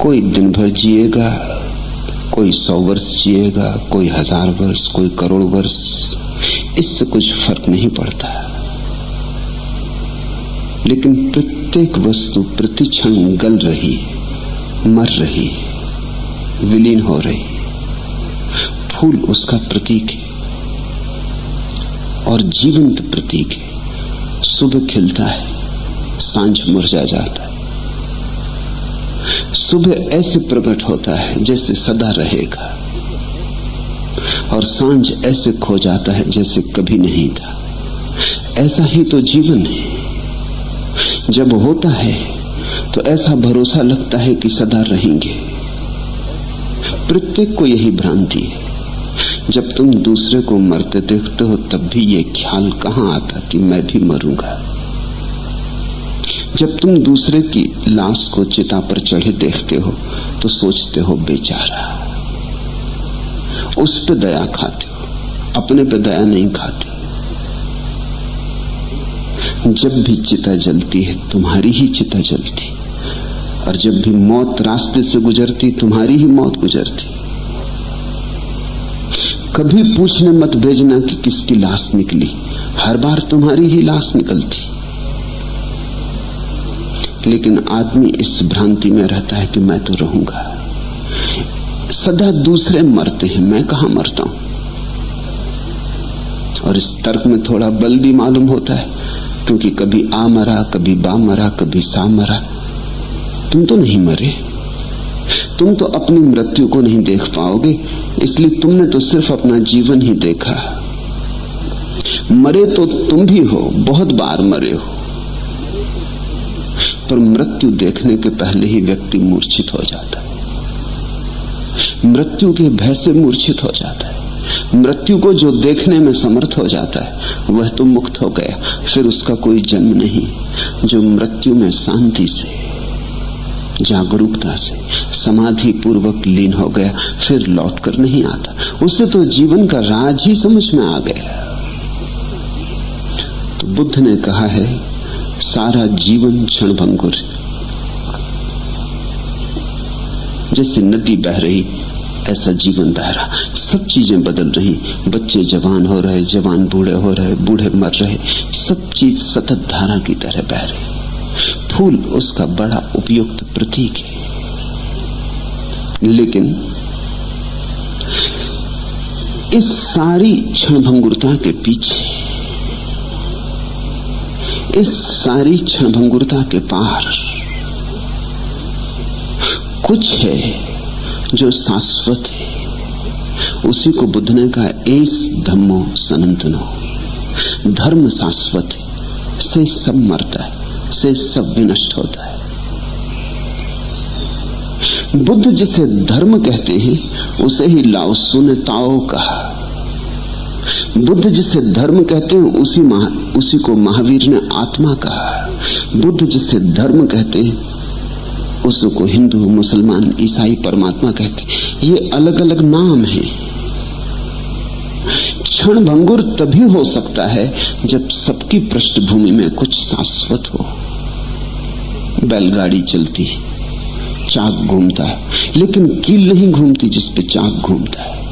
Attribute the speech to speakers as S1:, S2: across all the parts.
S1: कोई दिन भर जिएगा, कोई 100 वर्ष जिएगा, कोई 1000 वर्ष, कोई करोड़ वर्ष, इससे कुछ फर्क नहीं पड़ता। लेकिन प्रत्येक वस्तु प्रतिक्षण गल रही, मर रही, विलीन हो रही। फूल उसका प्रतीक है और जीवंत प्रतीक है। सुबह खिलता है, सांझ मुरझा जाता है। सुबह ऐसे प्रकट होता है जैसे सदा रहेगा, और सांझ ऐसे खो जाता है जैसे कभी नहीं था। ऐसा ही तो जीवन है। जब होता है तो ऐसा भरोसा लगता है कि सदा रहेंगे। प्रत्येक को यही भ्रांति है। जब तुम दूसरे को मरते देखते हो तब भी ये ख्याल कहां आता कि मैं भी मरूंगा। जब तुम दूसरे की लाश को चिता पर चढ़े देखते हो तो सोचते हो बेचारा। उस पे दया खाते हो, अपने पे दया नहीं खाते। जब भी चिता जलती है तुम्हारी ही चिता जलती, और जब भी मौत रास्ते से गुजरती तुम्हारी ही मौत गुजरती। कभी पूछने मत भेजना कि किसकी लाश निकली, हर बार तुम्हारी ही लाश निकलती। लेकिन आदमी इस भ्रांति में रहता है कि मैं तो रहूंगा। सदा दूसरे मरते हैं, मैं कहां मरता हूं। और इस तर्क में थोड़ा बल भी मालूम होता है, क्योंकि कभी आ मरा, कभी बा मरा, कभी सा मरा। तुम तो नहीं मरे, तुम तो अपनी मृत्यु को नहीं देख पाओगे, इसलिए तुमने तो सिर्फ अपना जीवन ही देखा। मरे तो तुम भी हो, बहुत बार मरे हो, पर मृत्यु देखने के पहले ही व्यक्ति मूर्छित हो जाता है। मृत्यु के भय से मूर्छित हो जाता है। मृत्यु को जो देखने में समर्थ हो जाता है वह तो मुक्त हो गया, फिर उसका कोई जन्म नहीं। जो मृत्यु में शांति से, जागरूकता से, समाधि पूर्वक लीन हो गया, फिर लौटकर नहीं आता। उसे तो जीवन का राज ही समझ में आ गया। तो बुद्ध ने कहा है, सारा जीवन क्षणभंगुर। जैसे नदी बह रही ऐसा जीवन बह रहा, सब चीजें बदल रही। बच्चे जवान हो रहे, जवान बूढ़े हो रहे, बूढ़े मर रहे, सब चीज सतत धारा की तरह बह रही। फूल उसका बड़ा उपयुक्त प्रतीक है। लेकिन इस सारी क्षणभंगुरता के पीछे, इस सारी क्षणभंगुरता के पार कुछ है जो शाश्वत है। उसी को बुद्ध ने कहा, एस धम्मो सनातनो। धर्म शाश्वत है, से सब मरता है, से सब विनष्ट होता है। बुद्ध जिसे धर्म कहते हैं उसे ही लाओ त्सु ने ताओ कहा। बुद्ध जिसे धर्म कहते हैं उसी को महावीर ने आत्मा कहा। बुद्ध जिसे धर्म कहते हैं उसको हिंदू, मुसलमान, ईसाई परमात्मा कहते हैं। ये अलग अलग नाम हैं। क्षणभंगुर तभी हो सकता है जब सबकी पृष्ठभूमि में कुछ शाश्वत हो। बैलगाड़ी चलती है, चाक घूमता है, लेकिन कील नहीं घूमती जिस पे चाक घूमता है।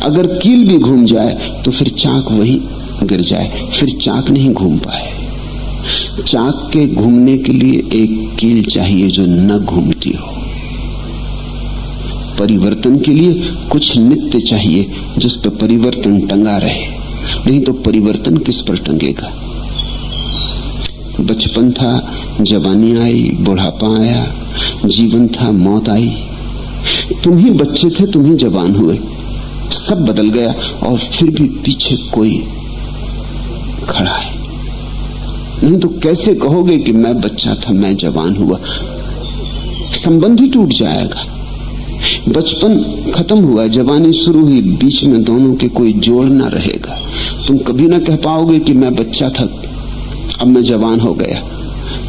S1: अगर कील भी घूम जाए तो फिर चाक वहीं गिर जाए, फिर चाक नहीं घूम पाए। चाक के घूमने के लिए एक कील चाहिए जो न घूमती हो। परिवर्तन के लिए कुछ नित्य चाहिए जिस पर परिवर्तन टंगा रहे, नहीं तो परिवर्तन किस पर टंगेगा। बचपन था, जवानी आई, बुढ़ापा आया, जीवन था, मौत आई। तुम ही बच्चे थे, तुम ही जवान हुए, सब बदल गया, और फिर भी पीछे कोई खड़ा है। नहीं तो कैसे कहोगे कि मैं बच्चा था, मैं जवान हुआ। संबंध ही टूट जाएगा। बचपन खत्म हुआ, जवानी शुरू हुई, बीच में दोनों के कोई जोड़ ना रहेगा। तुम कभी ना कह पाओगे कि मैं बच्चा था, अब मैं जवान हो गया।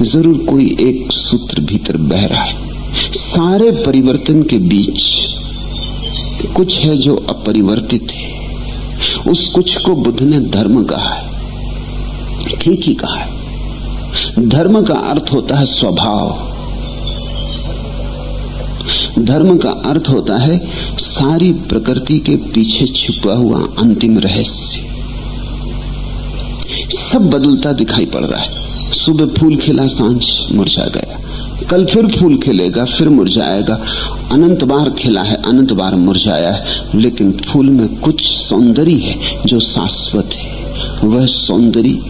S1: जरूर कोई एक सूत्र भीतर बह रहा है। सारे परिवर्तन के बीच कुछ है जो अपरिवर्तित है। उस कुछ को बुद्ध ने धर्म कहा है। ठीक ही कहा है। धर्म का अर्थ होता है स्वभाव। धर्म का अर्थ होता है सारी प्रकृति के पीछे छुपा हुआ अंतिम रहस्य। सब बदलता दिखाई पड़ रहा है। सुबह फूल खिला, सांझ मुरझा गया, कल फिर फूल खिलेगा, फिर मुरझाएगा। अनंत बार खिला है, अनंत बार मुरझाया है, लेकिन फूल में कुछ सौंदर्य है जो शाश्वत है। वह सौंदर्य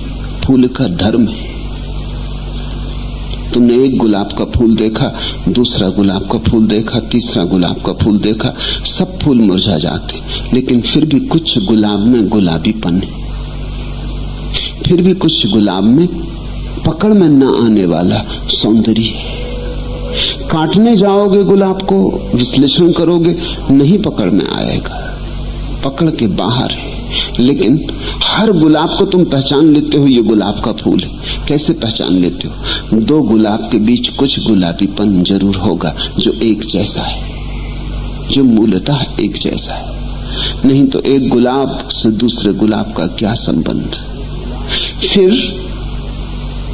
S1: फूल का धर्म है। तुमने एक गुलाब का फूल देखा, दूसरा गुलाब का फूल देखा, तीसरा गुलाब का फूल देखा, सब फूल मुरझा जाते, लेकिन फिर भी कुछ गुलाब में गुलाबीपन है, फिर भी कुछ गुलाब में पकड़ में न आने वाला सौंदर्य है। काटने जाओगे गुलाब को, विश्लेषण करोगे, नहीं पकड़ में आएगा, पकड़ के बाहर है। लेकिन हर गुलाब को तुम पहचान लेते हो, ये गुलाब का फूल है। कैसे पहचान लेते हो? दो गुलाब के बीच कुछ गुलाबीपन जरूर होगा जो एक जैसा है, जो मूलतः एक जैसा है। नहीं तो एक गुलाब से दूसरे गुलाब का क्या संबंध। फिर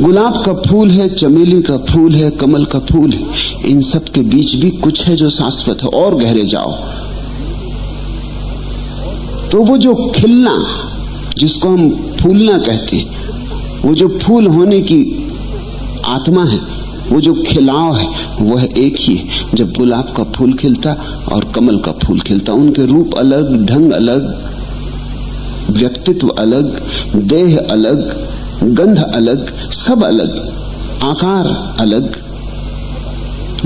S1: गुलाब का फूल है, चमेली का फूल है, कमल का फूल है, इन सब के बीच भी कुछ है जो शाश्वत है। और गहरे जाओ तो वो जो खिलना, जिसको हम फूलना कहते हैं, वो जो फूल होने की आत्मा है, वो जो खिलाव है, वह एक ही है। जब गुलाब का फूल खिलता और कमल का फूल खिलता, उनके रूप अलग, ढंग अलग, व्यक्तित्व अलग, देह अलग, गंध अलग, सब अलग, आकार अलग,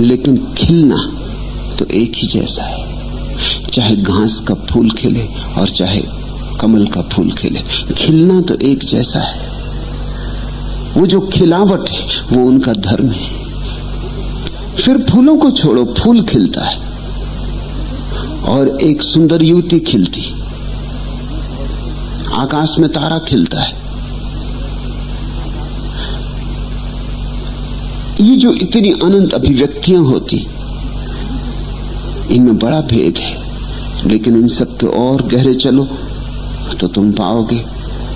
S1: लेकिन खिलना तो एक ही जैसा है। चाहे घास का फूल खिले और चाहे कमल का फूल खिले, खिलना तो एक जैसा है। वो जो खिलावट है वो उनका धर्म है। फिर फूलों को छोड़ो, फूल खिलता है और एक सुंदर युवती खिलती, आकाश में तारा खिलता है। ये जो इतनी अनंत अभिव्यक्तियां होती, इनमें बड़ा भेद है। लेकिन इन सब के और गहरे चलो तो तुम पाओगे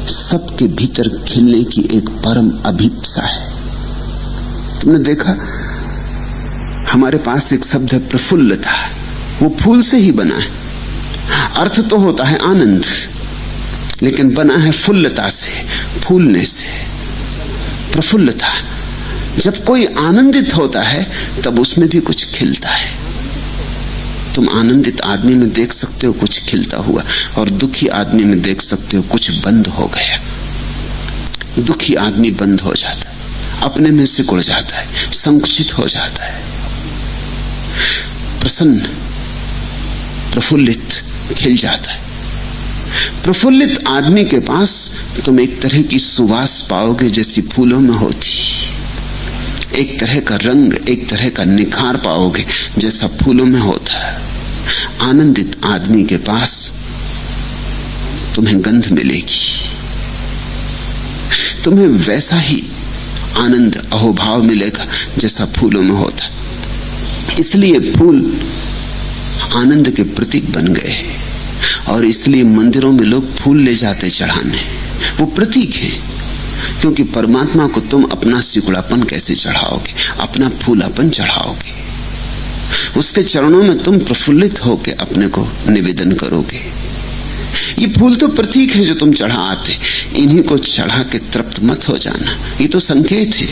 S1: सबके भीतर खिलने की एक परम अभिप्सा है। तुमने देखा, हमारे पास एक शब्द है प्रफुल्लता, वो फूल से ही बना है। अर्थ तो होता है आनंद, लेकिन बना है फुल्लता से, फूलने से। प्रफुल्लता, जब कोई आनंदित होता है तब उसमें भी कुछ खिलता है। तुम आनंदित आदमी में देख सकते हो कुछ खिलता हुआ, और दुखी आदमी में देख सकते हो कुछ बंद हो गया। दुखी आदमी बंद हो जाता है, अपने में सिकुड़ जाता है, संकुचित हो जाता है। प्रसन्न, प्रफुल्लित खिल जाता है। प्रफुल्लित आदमी के पास तुम एक तरह की सुवास पाओगे जैसी फूलों में होती, एक तरह का रंग, एक तरह का निखार पाओगे जैसा फूलों में होता है। आनंदित आदमी के पास तुम्हें गंध मिलेगी, तुम्हें वैसा ही आनंद अहोभाव मिलेगा जैसा फूलों में होता है। इसलिए फूल आनंद के प्रतीक बन गए, और इसलिए मंदिरों में लोग फूल ले जाते चढ़ाने। वो प्रतीक है, क्योंकि परमात्मा को तुम अपना सिकुड़ापन कैसे चढ़ाओगे, अपना फूलापन चढ़ाओगे। उसके चरणों में तुम प्रफुल्लित होकर अपने को निवेदन करोगे। ये फूल तो प्रतीक है जो तुम चढ़ाते, इन्हीं को चढ़ा के तृप्त मत हो जाना। ये तो संकेत है,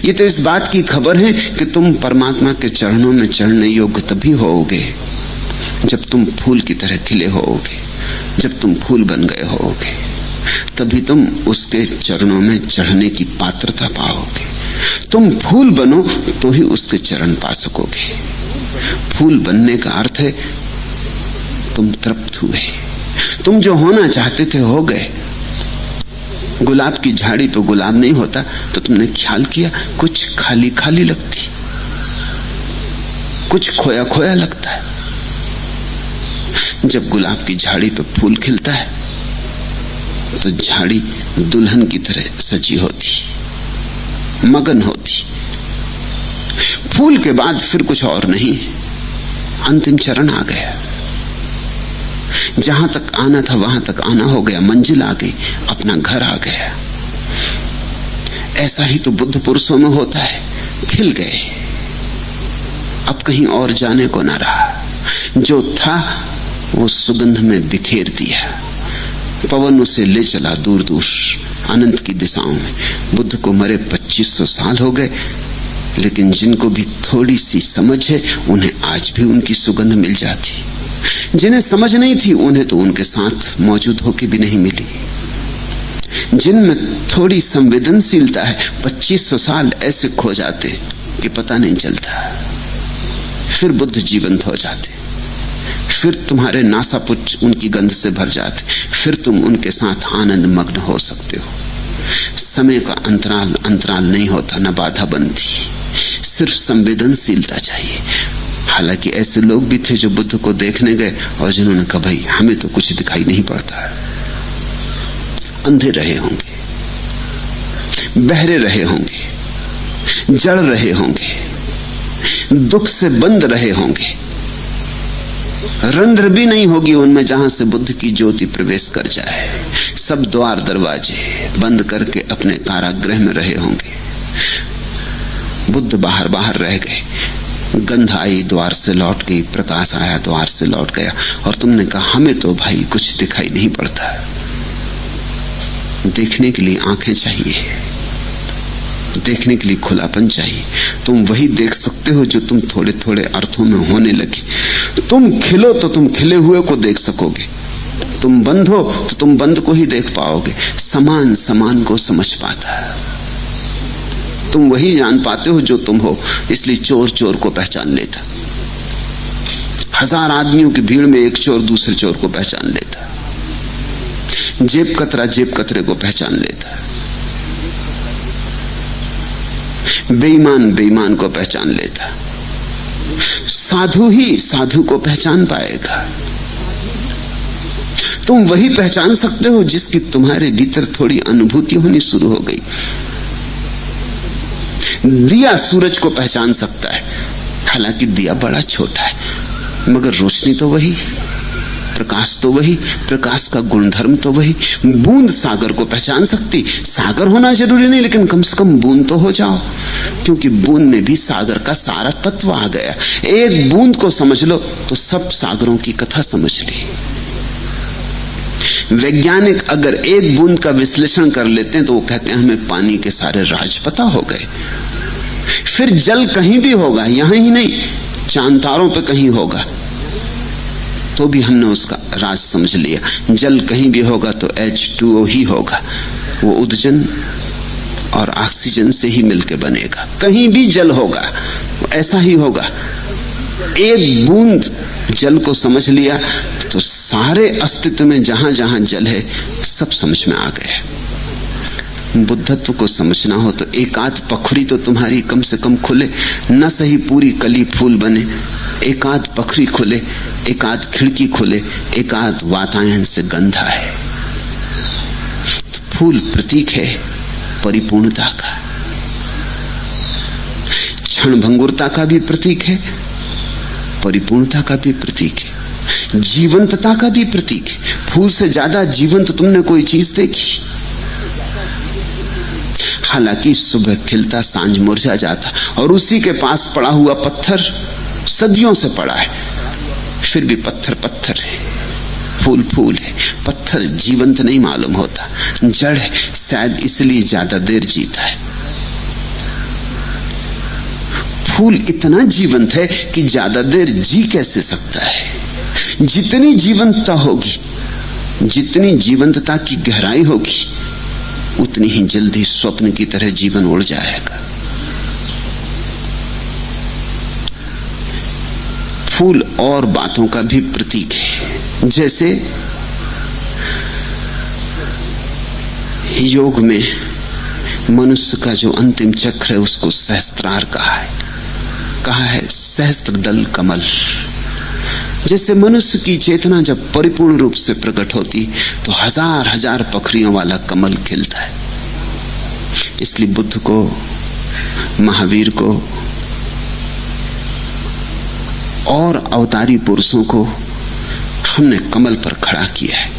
S1: ये तो इस बात की खबर है कि तुम परमात्मा के चरणों में चढ़ने योग्य तभी होोगे जब तुम फूल की तरह खिले होोगे, जब तुम फूल बन गए होोगे, तभी तुम उसके चरणों में चढ़ने की पात्रता पाओगे। तुम फूल बनो तो ही उसके चरण पा सकोगे। फूल बनने का अर्थ है तुम तृप्त हुए, तुम जो होना चाहते थे हो गए। गुलाब की झाड़ी पे गुलाब नहीं होता तो तुमने ख्याल किया कुछ खाली खाली लगती, कुछ खोया खोया लगता है। जब गुलाब की झाड़ी पे फूल खिलता है तो झाड़ी दुल्हन की तरह सजी होती, मगन होती। फूल के बाद फिर कुछ और नहीं, अंतिम चरण आ गया। जहां तक आना था वहां तक आना हो गया, मंजिल आ गई, अपना घर आ गया। ऐसा ही तो बुद्ध पुरुषों में होता है, खिल गए, अब कहीं और जाने को ना रहा। जो था वो सुगंध में बिखेर दिया। पवन उसे ले चला दूर दूर अनंत की दिशाओं में। बुद्ध को मरे 2500 साल हो गए, लेकिन जिनको भी थोड़ी सी समझ है उन्हें आज भी उनकी सुगंध मिल जाती। जिन्हें समझ नहीं थी उन्हें तो उनके साथ मौजूद होके भी नहीं मिली। जिनमें थोड़ी संवेदनशीलता है 2500 साल ऐसे खो जाते कि पता नहीं चलता। फिर बुद्ध जीवंत हो जाते, फिर तुम्हारे नासापुच्छ उनकी गंध से भर जाते, फिर तुम उनके साथ आनंद मग्न हो सकते हो। समय का अंतराल नहीं होता, न बाधा बनती, सिर्फ संवेदनशीलता चाहिए। हालांकि ऐसे लोग भी थे जो बुद्ध को देखने गए और जिन्होंने कहा भाई हमें तो कुछ दिखाई नहीं पड़ता। अंधे रहे होंगे, बहरे रहे होंगे, जड़ रहे होंगे, दुख से बंद रहे होंगे, रंध्र भी नहीं होगी उनमें जहां से बुद्ध की ज्योति प्रवेश कर जाए। सब द्वार दरवाजे बंद करके अपने कारागृह में रहे होंगे। बुद्ध बाहर बाहर रह गए, गंध आई द्वार से लौट गई, प्रकाश आया द्वार से लौट गया, और तुमने कहा हमें तो भाई कुछ दिखाई नहीं पड़ता। देखने के लिए आंखें चाहिए, देखने के लिए खुलापन चाहिए। तुम वही देख सकते हो जो तुम थोड़े थोड़े अर्थों में होने लगे। तुम खिलो तो तुम खिले हुए को देख सकोगे, तुम बंद हो तो तुम बंद को ही देख पाओगे। समान समान को समझ पाता है। तुम वही जान पाते हो जो तुम हो, इसलिए चोर चोर को पहचान लेता। 1000 आदमियों की भीड़ में एक चोर दूसरे चोर को पहचान लेता, जेब कतरा जेब कतरे को पहचान लेता, बेईमान बेईमान को पहचान लेता, साधु ही साधु को पहचान पाएगा। तुम वही पहचान सकते हो जिसकी तुम्हारे भीतर थोड़ी अनुभूति होनी शुरू हो गई। दिया सूरज को पहचान सकता है, हालांकि दिया बड़ा छोटा है, मगर रोशनी तो वही, प्रकाश तो वही, प्रकाश का गुणधर्म तो वही। बूंद सागर को पहचान सकती, सागर होना जरूरी नहीं, लेकिन कम से कम बूंद तो हो जाओ, क्योंकि बूंद में भी सागर का सारा तत्व आ गया। एक बूंद को समझ लो तो सब सागरों की कथा समझ ली। वैज्ञानिक अगर एक बूंद का विश्लेषण कर लेते हैं तो वो कहते हैं हमें पानी के सारे राज पता हो गए। फिर जल कहीं भी होगा, यहां ही नहीं, चांद तारों पे कहीं होगा तो भी हमने उसका राज समझ लिया। जल कहीं भी होगा तो H2O ही होगा, वो उदजन और ऑक्सीजन से ही मिलकर बनेगा। कहीं भी जल होगा ऐसा ही होगा। एक बूंद जल को समझ लिया तो सारे अस्तित्व में जहां जहां जल है सब समझ में आ गया। बुद्धत्व को समझना हो तो एक आध पखरी तो तुम्हारी कम से कम खुले, न सही पूरी कली फूल बने, एक आध पखरी खुले, एक आध खिड़की खुले, एक आध वातायन से गंधा है। तो फूल प्रतीक है परिपूर्णता का, क्षण भंगुरता का भी प्रतीक है, परिपूर्णता का भी प्रतीक है, जीवंतता का भी प्रतीक है। फूल से ज्यादा जीवंत तुमने कोई चीज देखी? हालांकि सुबह खिलता सांझ मुरझा जाता, और उसी के पास पड़ा हुआ पत्थर सदियों से पड़ा है, फिर भी पत्थर पत्थर है, फूल फूल है। पत्थर जीवंत नहीं मालूम होता, जड़ है, शायद इसलिए ज्यादा देर जीता है। फूल इतना जीवंत है कि ज्यादा देर जी कैसे सकता है। जितनी जीवंतता होगी, जितनी जीवंतता की गहराई होगी, उतनी ही जल्दी स्वप्न की तरह जीवन उड़ जाएगा। फूल और बातों का भी प्रतीक है। जैसे योग में मनुष्य का जो अंतिम चक्र है उसको सहस्त्रार कहा है सहस्त्रदल कमल। जैसे मनुष्य की चेतना जब परिपूर्ण रूप से प्रकट होती तो हजार हजार पखरियों वाला कमल खिलता है। इसलिए बुद्ध को, महावीर को और अवतारी पुरुषों को हमने कमल पर खड़ा किया है।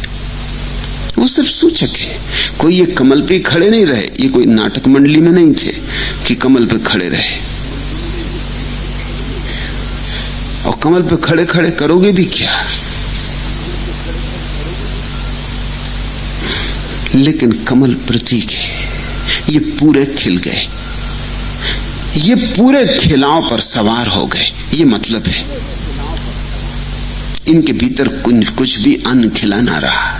S1: वो सिर्फ सूचक है, कोई ये कमल पे खड़े नहीं रहे, ये कोई नाटक मंडली में नहीं थे कि कमल पे खड़े रहे। और कमल पे खड़े खड़े करोगे भी क्या? लेकिन कमल प्रतीक है, ये पूरे खिल गए, ये पूरे खिलाव पर सवार हो गए, ये मतलब है। इनके भीतर कुछ भी अन्न खिला ना रहा।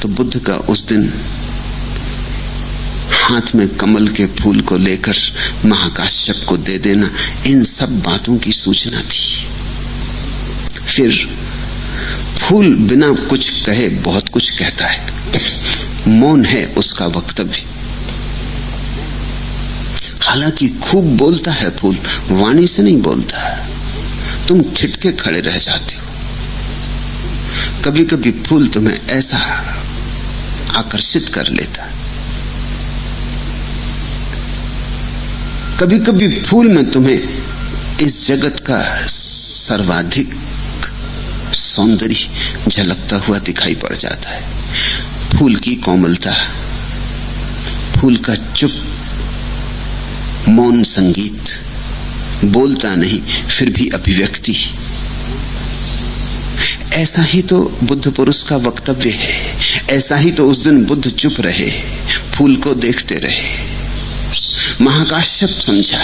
S1: तो बुद्ध का उस दिन हाथ में कमल के फूल को लेकर महाकाश्यप को दे देना, इन सब बातों की सूचना थी। फिर फूल बिना कुछ कहे बहुत कुछ कहता है, मौन है उसका वक्तव्य। हालांकि खूब बोलता है फूल, वाणी से नहीं बोलता, तुम ठिठके खड़े रह जाते हो। कभी कभी फूल तुम्हें ऐसा आकर्षित कर लेता, कभी कभी फूल में तुम्हें इस जगत का सर्वाधिक सौंदर्य झलकता हुआ दिखाई पड़ जाता है। फूल की कोमलता, फूल का चुप मौन संगीत, बोलता नहीं फिर भी अभिव्यक्ति, ऐसा ही तो बुद्ध पुरुष का वक्तव्य है। ऐसा ही तो उस दिन बुद्ध चुप रहे, फूल को देखते रहे। महाकाश्यप समझा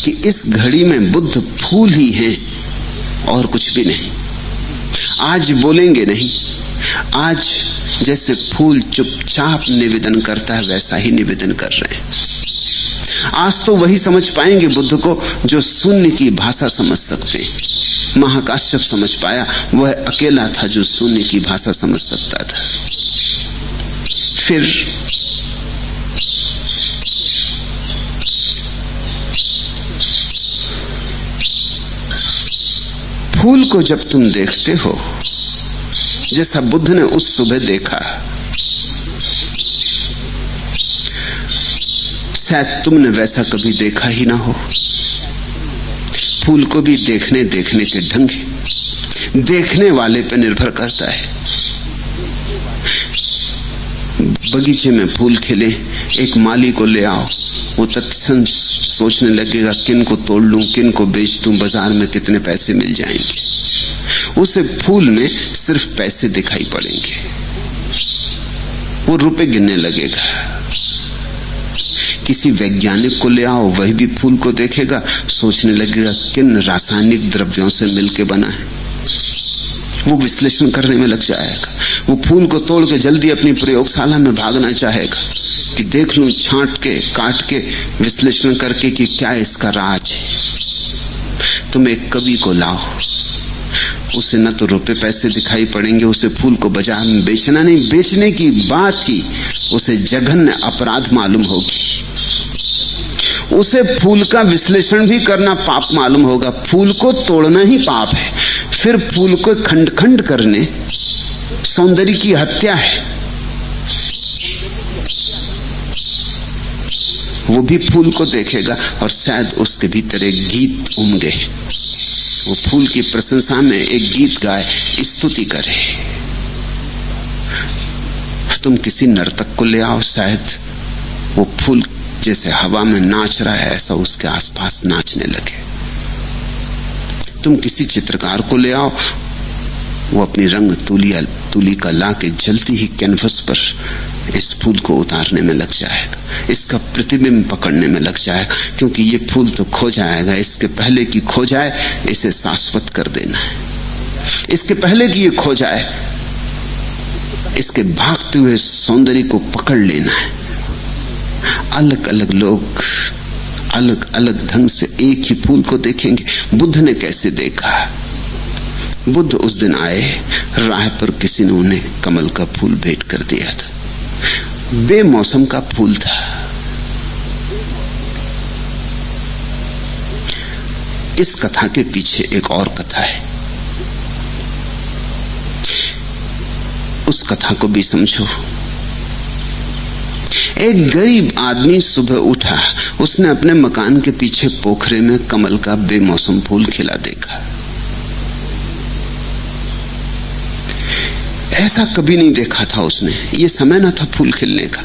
S1: कि इस घड़ी में बुद्ध फूल ही हैं और कुछ भी नहीं। आज बोलेंगे नहीं, आज जैसे फूल चुपचाप निवेदन करता है वैसा ही निवेदन कर रहे हैं। आज तो वही समझ पाएंगे बुद्ध को जो शून्य की भाषा समझ सकते हैं। महाकाश्यप समझ पाया, वह अकेला था जो शून्य की भाषा समझ सकता था। फिर फूल को जब तुम देखते हो, जैसा बुद्ध ने उस सुबह देखा, शायद तुमने वैसा कभी देखा ही ना हो। फूल को भी देखने देखने के ढंग देखने वाले पे निर्भर करता है। बगीचे में फूल खिले, एक माली को ले आओ, वो तत्क्षण सोचने लगेगा किन को तोड़ लूं, किन को बेच दूं, बाजार में कितने पैसे मिल जाएंगे। उसे फूल में सिर्फ पैसे दिखाई पड़ेंगे, वो रुपए गिनने लगेगा। किसी वैज्ञानिक को ले आओ, वही भी फूल को देखेगा, सोचने लगेगा किन रासायनिक द्रव्यों से मिलके बना है, वो विश्लेषण करने में लग जाएगा। वो फूल को तोड़ के जल्दी अपनी प्रयोगशाला में भागना चाहेगा कि देख लूं, छांट के काट के विश्लेषण करके कि क्या इसका राज है। तुम एक कवि को लाओ, उसे न तो रुपए पैसे दिखाई पड़ेंगे, उसे फूल को बाजार में बेचना नहीं, बेचने की बात ही उसे जघन्य अपराध मालूम होगी। उसे फूल का विश्लेषण भी करना पाप मालूम होगा। फूल को तोड़ना ही पाप है, फिर फूल को खंड खंड करने सौंदर्य की हत्या है। वो भी फूल को देखेगा और शायद उसके भीतर एक गीत उमगे, वो फूल की प्रशंसा में एक गीत गाए, स्तुति करे। तुम किसी नर्तक को ले आओ, शायद वो फूल जैसे हवा में नाच रहा है ऐसा उसके आसपास नाचने लगे। तुम किसी चित्रकार को ले आओ, वो अपनी रंग तुलिका ला के जलती ही कैनवस पर इस फूल को उतारने में लग जाएगा, इसका प्रतिबिंब पकड़ने में लग जाएगा, क्योंकि ये फूल तो खो जाएगा। इसके पहले कि खो जाए इसे शाश्वत कर देना है। इसके पहले कि ये खो जाए इसके भागते हुए सौंदर्य को पकड़ लेना है। अलग अलग लोग अलग अलग ढंग से एक ही फूल को देखेंगे। बुद्ध ने कैसे देखा? बुद्ध उस दिन आए, राह पर किसी ने उन्हें कमल का फूल भेंट कर दिया था। बेमौसम का फूल था। इस कथा के पीछे एक और कथा है, उस कथा को भी समझो। एक गरीब आदमी सुबह उठा, उसने अपने मकान के पीछे पोखरे में कमल का बेमौसम फूल खिला देखा। ऐसा कभी नहीं देखा था उसने, ये समय ना था फूल खिलने का।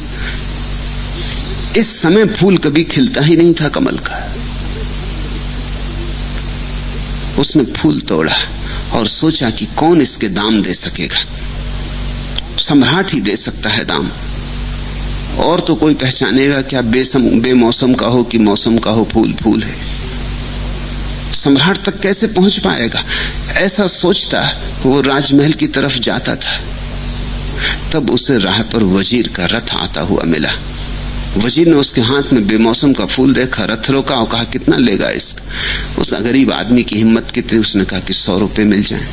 S1: इस समय फूल कभी खिलता ही नहीं था कमल का। उसने फूल तोड़ा और सोचा कि कौन इसके दाम दे सकेगा। सम्राट ही दे सकता है दाम, और तो कोई पहचानेगा क्या बेमौसम का हो कि मौसम का हो, फूल फूल है। सम्राट तक कैसे पहुंच पाएगा? ऐसा सोचता वो राजमहल की तरफ जाता था। तब उसे राह पर वजीर का रथ आता हुआ मिला। वजीर ने उसके हाथ में बेमौसम का फूल देखा, रथ रोका और कहा कितना लेगा इसका? उस गरीब आदमी की हिम्मत कितनी, उसने कहा कि 100 रुपए मिल जाए।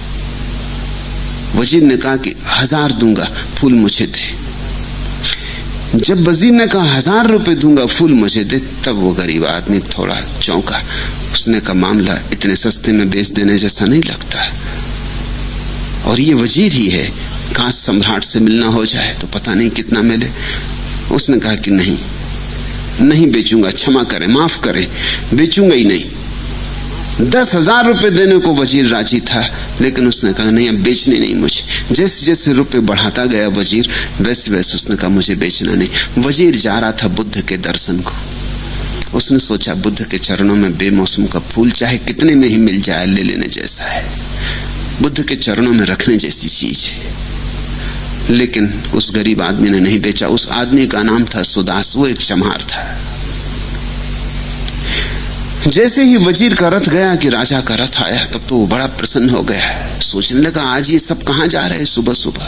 S1: वजीर ने कहा कि 1000 दूंगा, फूल मुझे दे। जब वजीर ने कहा 1000 रुपए दूंगा, फूल मुझे दे, तब वो गरीब आदमी थोड़ा चौंका। उसने कहा मामला इतने सस्ते में बेच देने जैसा नहीं लगता, और ये वजीर ही है, काश सम्राट से मिलना हो जाए तो पता नहीं कितना मिले। उसने कहा कि नहीं बेचूंगा, क्षमा करें, माफ करें, बेचूंगा ही नहीं। 10,000 रुपए देने को वजीर राजी था, लेकिन उसने कहा नहीं, अब बेचने नहीं मुझे। जैसे जैसे रुपए बढ़ाता गया वजीर, वैसे वैसे उसने कहा मुझे बेचना नहीं। वजीर जा रहा था बुद्ध के दर्शन को। उसने सोचा बुद्ध के चरणों में बेमौसम का फूल चाहे कितने में ही मिल जाए, ले लेने जैसा है, बुद्ध के चरणों में रखने जैसी चीज है। लेकिन उस गरीब आदमी ने नहीं बेचा। उस आदमी का नाम था सुदास, वो एक चमार था। जैसे ही वजीर का रथ गया कि राजा का रथ आया, तब तो वो बड़ा प्रसन्न हो गया। सोचने लगा आज ये सब कहां जा रहे हैं सुबह सुबह।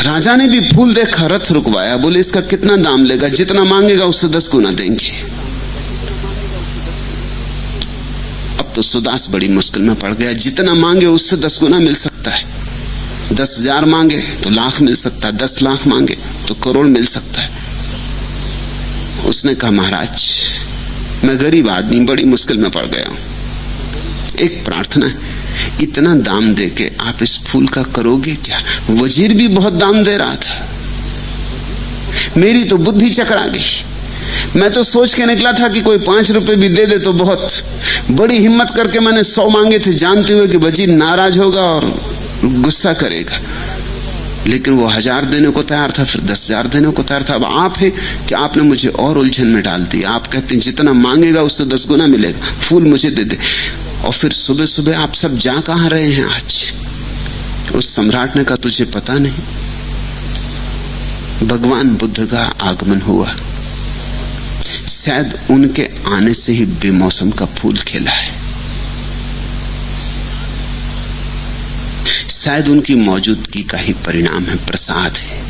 S1: राजा ने भी फूल देखा, रथ रुकवाया, बोले इसका कितना दाम लेगा? जितना मांगेगा उससे 10 गुना देंगे। अब तो सुदास बड़ी मुश्किल में पड़ गया। जितना मांगे उससे 10 गुना मिल सकता है। 10,000 मांगे तो लाख मिल सकता है, 10 लाख मांगे तो करोड़ मिल सकता है। उसने कहा महाराज, मैं गरीब आदमी बड़ी मुश्किल में पड़ गया हूं, एक प्रार्थना है, इतना दाम देके आप इस फूल का करोगे क्या? वजीर भी बहुत दाम दे रहा था, मेरी तो बुद्धि चकरा गई। मैं तो सोच के निकला था कि कोई 5 रुपए भी दे दे तो बहुत। बड़ी हिम्मत करके मैंने 100 मांगे थे, जानते हुए कि वजीर नाराज होगा और गुस्सा करेगा, लेकिन वो 1000 देने को तैयार था, फिर 10,000 देने को तैयार था। अब आप है कि आपने मुझे और उलझन में डाल दिया। आप कहते हैं जितना मांगेगा उससे 10 गुना मिलेगा, फूल मुझे दे दे। और फिर सुबह सुबह आप सब जा कहां रहे हैं आज? उस सम्राट ने कहा तुझे पता नहीं, भगवान बुद्ध का आगमन हुआ, शायद उनके आने से ही बेमौसम का फूल खिला है, शायद उनकी मौजूदगी का ही परिणाम है, प्रसाद है।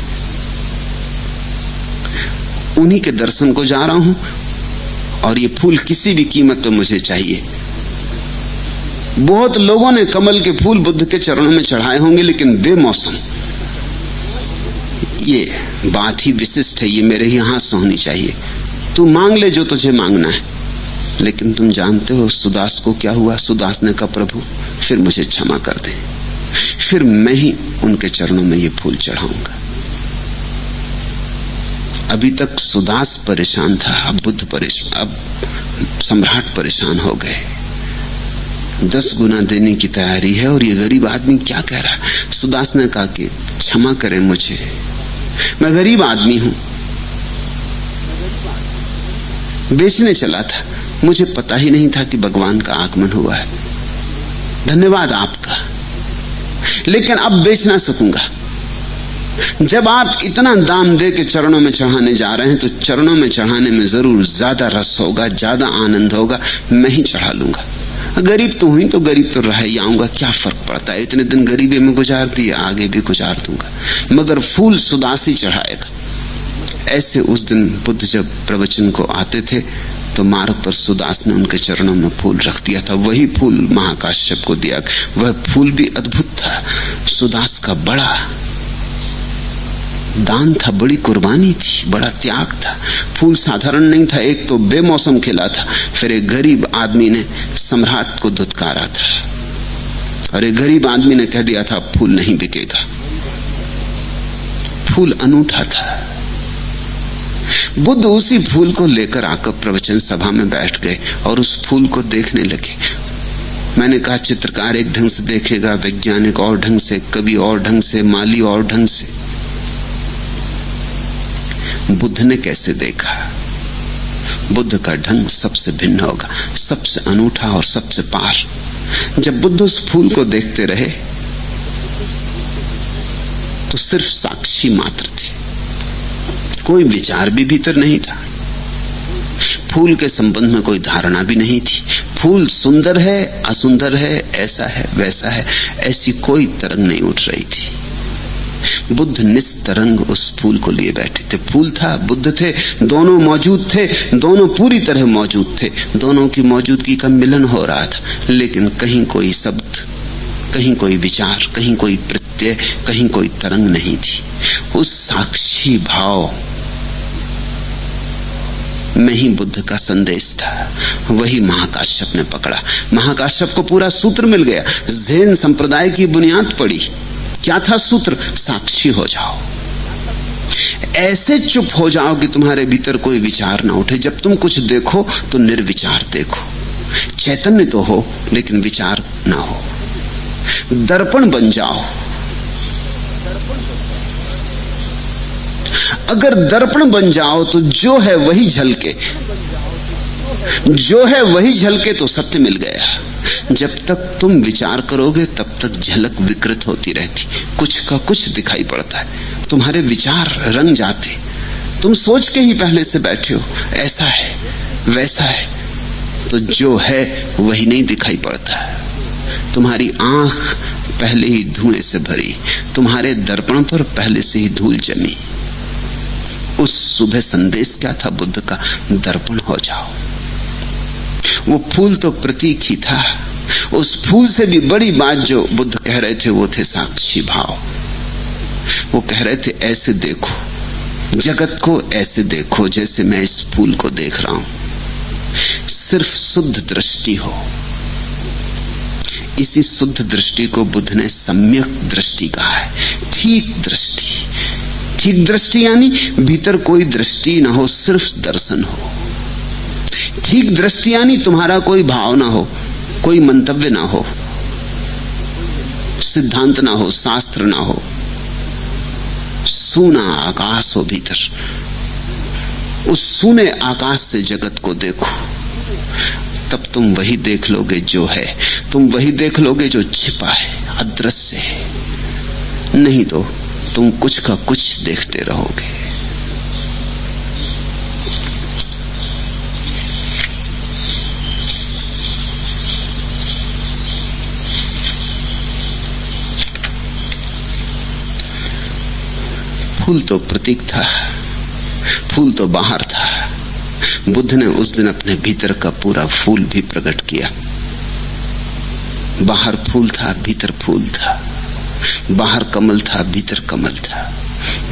S1: उन्हीं के दर्शन को जा रहा हूं और ये फूल किसी भी कीमत पर मुझे चाहिए। बहुत लोगों ने कमल के फूल बुद्ध के चरणों में चढ़ाए होंगे, लेकिन बेमौसम, ये बात ही विशिष्ट है, ये मेरे ही हाथ से होनी चाहिए। तू मांग ले जो तुझे मांगना है। लेकिन तुम जानते हो सुदास को क्या हुआ? सुदास ने कहा प्रभु फिर मुझे क्षमा कर दे, फिर मैं ही उनके चरणों में ये फूल चढ़ाऊंगा। अभी तक सुदास परेशान था, अब बुद्ध परेशान, अब सम्राट परेशान हो गए। 10 गुना देने की तैयारी है और ये गरीब आदमी क्या कह रहा है? सुदास ने कहा कि क्षमा करें मुझे, मैं गरीब आदमी हूं, बेचने चला था, मुझे पता ही नहीं था कि भगवान का आगमन हुआ है। धन्यवाद आपका, लेकिन अब बेच ना सकूंगा। जब आप इतना दाम दे के चरणों में चढ़ाने जा रहे हैं तो चरणों में चढ़ाने में जरूर ज्यादा रस होगा, ज्यादा आनंद होगा, मैं ही चढ़ा लूंगा। गरीब तो हुई तो गरीब तो रह ही आऊंगा, क्या फर्क पड़ता है, इतने दिन गरीबी में गुजार दिए, आगे भी गुजार दूंगा, मगर फूल सुदास ही चढ़ाएगा। ऐसे उस दिन बुद्ध जब प्रवचन को आते थे तो मार्ग पर सुदास ने उनके चरणों में फूल रख दिया था। वही फूल महाकाश्यप को दिया। वह फूल भी अद्भुत था। सुदास का बड़ा दान था, बड़ी कुर्बानी थी, बड़ा त्याग था। फूल साधारण नहीं था, एक तो बेमौसम खिला था, फिर एक गरीब आदमी ने सम्राट को धुतकारा था और एक गरीब आदमी ने कह दिया था फूल नहीं बिकेगा। फूल अनूठा था। बुद्ध उसी फूल को लेकर आकर प्रवचन सभा में बैठ गए और उस फूल को देखने लगे। मैंने कहा चित्रकार एक ढंग से देखेगा, वैज्ञानिक और ढंग से, कवि और ढंग से, माली और ढंग से। बुद्ध ने कैसे देखा? बुद्ध का ढंग सबसे भिन्न होगा, सबसे अनूठा और सबसे पार। जब बुद्ध उस फूल को देखते रहे तो सिर्फ साक्षी मात्र थे, कोई विचार भी भीतर नहीं था, फूल के संबंध में कोई धारणा भी नहीं थी। फूल सुंदर है, असुंदर है, ऐसा है, वैसा है, ऐसी कोई तरंग नहीं उठ रही थी। बुद्ध निस्तरंग उस फूल को लिए बैठे थे। फूल था, बुद्ध थे, दोनों मौजूद थे, दोनों पूरी तरह मौजूद थे। दोनों की मौजूदगी का मिलन हो रहा था, लेकिन कहीं कोई शब्द, कहीं कोई विचार, कहीं कोई प्रत्यय, कहीं कोई तरंग नहीं थी। उस साक्षी भाव में ही बुद्ध का संदेश था। वही महाकाश्यप ने पकड़ा। महाकाश्यप को पूरा सूत्र मिल गया। ज़ेन संप्रदाय की बुनियाद पड़ी। क्या था सूत्र? साक्षी हो जाओ, ऐसे चुप हो जाओ कि तुम्हारे भीतर कोई विचार ना उठे। जब तुम कुछ देखो तो निर्विचार देखो, चैतन्य तो हो लेकिन विचार ना हो। दर्पण बन जाओ। अगर दर्पण बन जाओ तो जो है वही झलके, जो है वही झलके तो सत्य मिल गया। जब तक तुम विचार करोगे तब तक झलक विकृत होती रहती, कुछ का कुछ दिखाई पड़ता है। तुम्हारे विचार रंग जाते, तुम सोच के ही पहले से बैठे हो ऐसा है वैसा है, तो जो है वही नहीं दिखाई पड़ता। तुम्हारी आंख पहले ही धुएं से भरी, तुम्हारे दर्पण पर पहले से ही धूल जमी। उस सुबह संदेश क्या था बुद्ध का? दर्पण हो जाओ। वो फूल तो प्रतीक ही था। उस फूल से भी बड़ी बात जो बुद्ध कह रहे थे वो थे साक्षी भाव। वो कह रहे थे ऐसे देखो, जगत को ऐसे देखो जैसे मैं इस फूल को देख रहा हूं। सिर्फ शुद्ध दृष्टि हो। इसी शुद्ध दृष्टि को बुद्ध ने सम्यक दृष्टि कहा है। ठीक दृष्टि। ठीक दृष्टि यानी भीतर कोई दृष्टि ना हो, सिर्फ दर्शन हो। ठीक दृष्टि यानी तुम्हारा कोई भाव ना हो, कोई मंतव्य ना हो, सिद्धांत ना हो, शास्त्र ना हो, सूना आकाश हो भीतर। उस सूने आकाश से जगत को देखो, तब तुम वही देख लोगे जो है। तुम वही देख लोगे जो छिपा है, अदृश्य है। नहीं तो तुम कुछ का कुछ देखते रहोगे। फूल तो प्रतीक था, फूल तो बाहर था। बुद्ध ने उस दिन अपने भीतर का पूरा फूल भी प्रकट किया। बाहर फूल था, भीतर फूल था। बाहर कमल था, भीतर कमल था।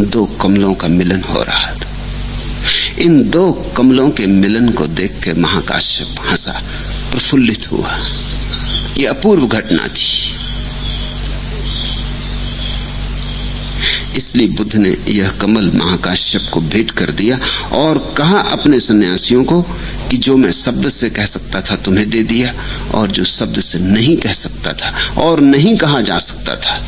S1: दो कमलों का मिलन हो रहा था। इन दो कमलों के मिलन को देख के महाकाश्यप हंसा, प्रफुल्लित हुआ। यह अपूर्व घटना थी। इसलिए बुद्ध ने यह कमल महाकाश्यप को भेंट कर दिया और कहा अपने सन्यासियों को कि जो मैं शब्द से कह सकता था तुम्हें दे दिया, और जो शब्द से नहीं कह सकता था और नहीं कहा जा सकता था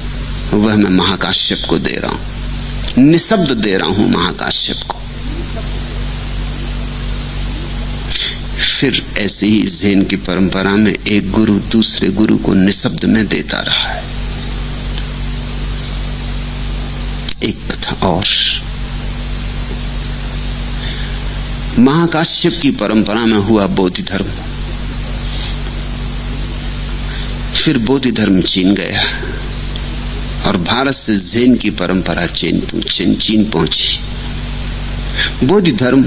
S1: वह मैं महाकाश्यप को दे रहा हूं। निशब्द दे रहा हूं महाकाश्यप को। फिर ऐसे ही ज़ेन की परंपरा में एक गुरु दूसरे गुरु को निशब्द में देता रहा है। एक कथा और, महाकाश्यप की परंपरा में हुआ बोधि धर्म। फिर बोधि धर्म चीन गया और भारत से ज़ेन की परंपरा चीन पहुंची। बोधि धर्म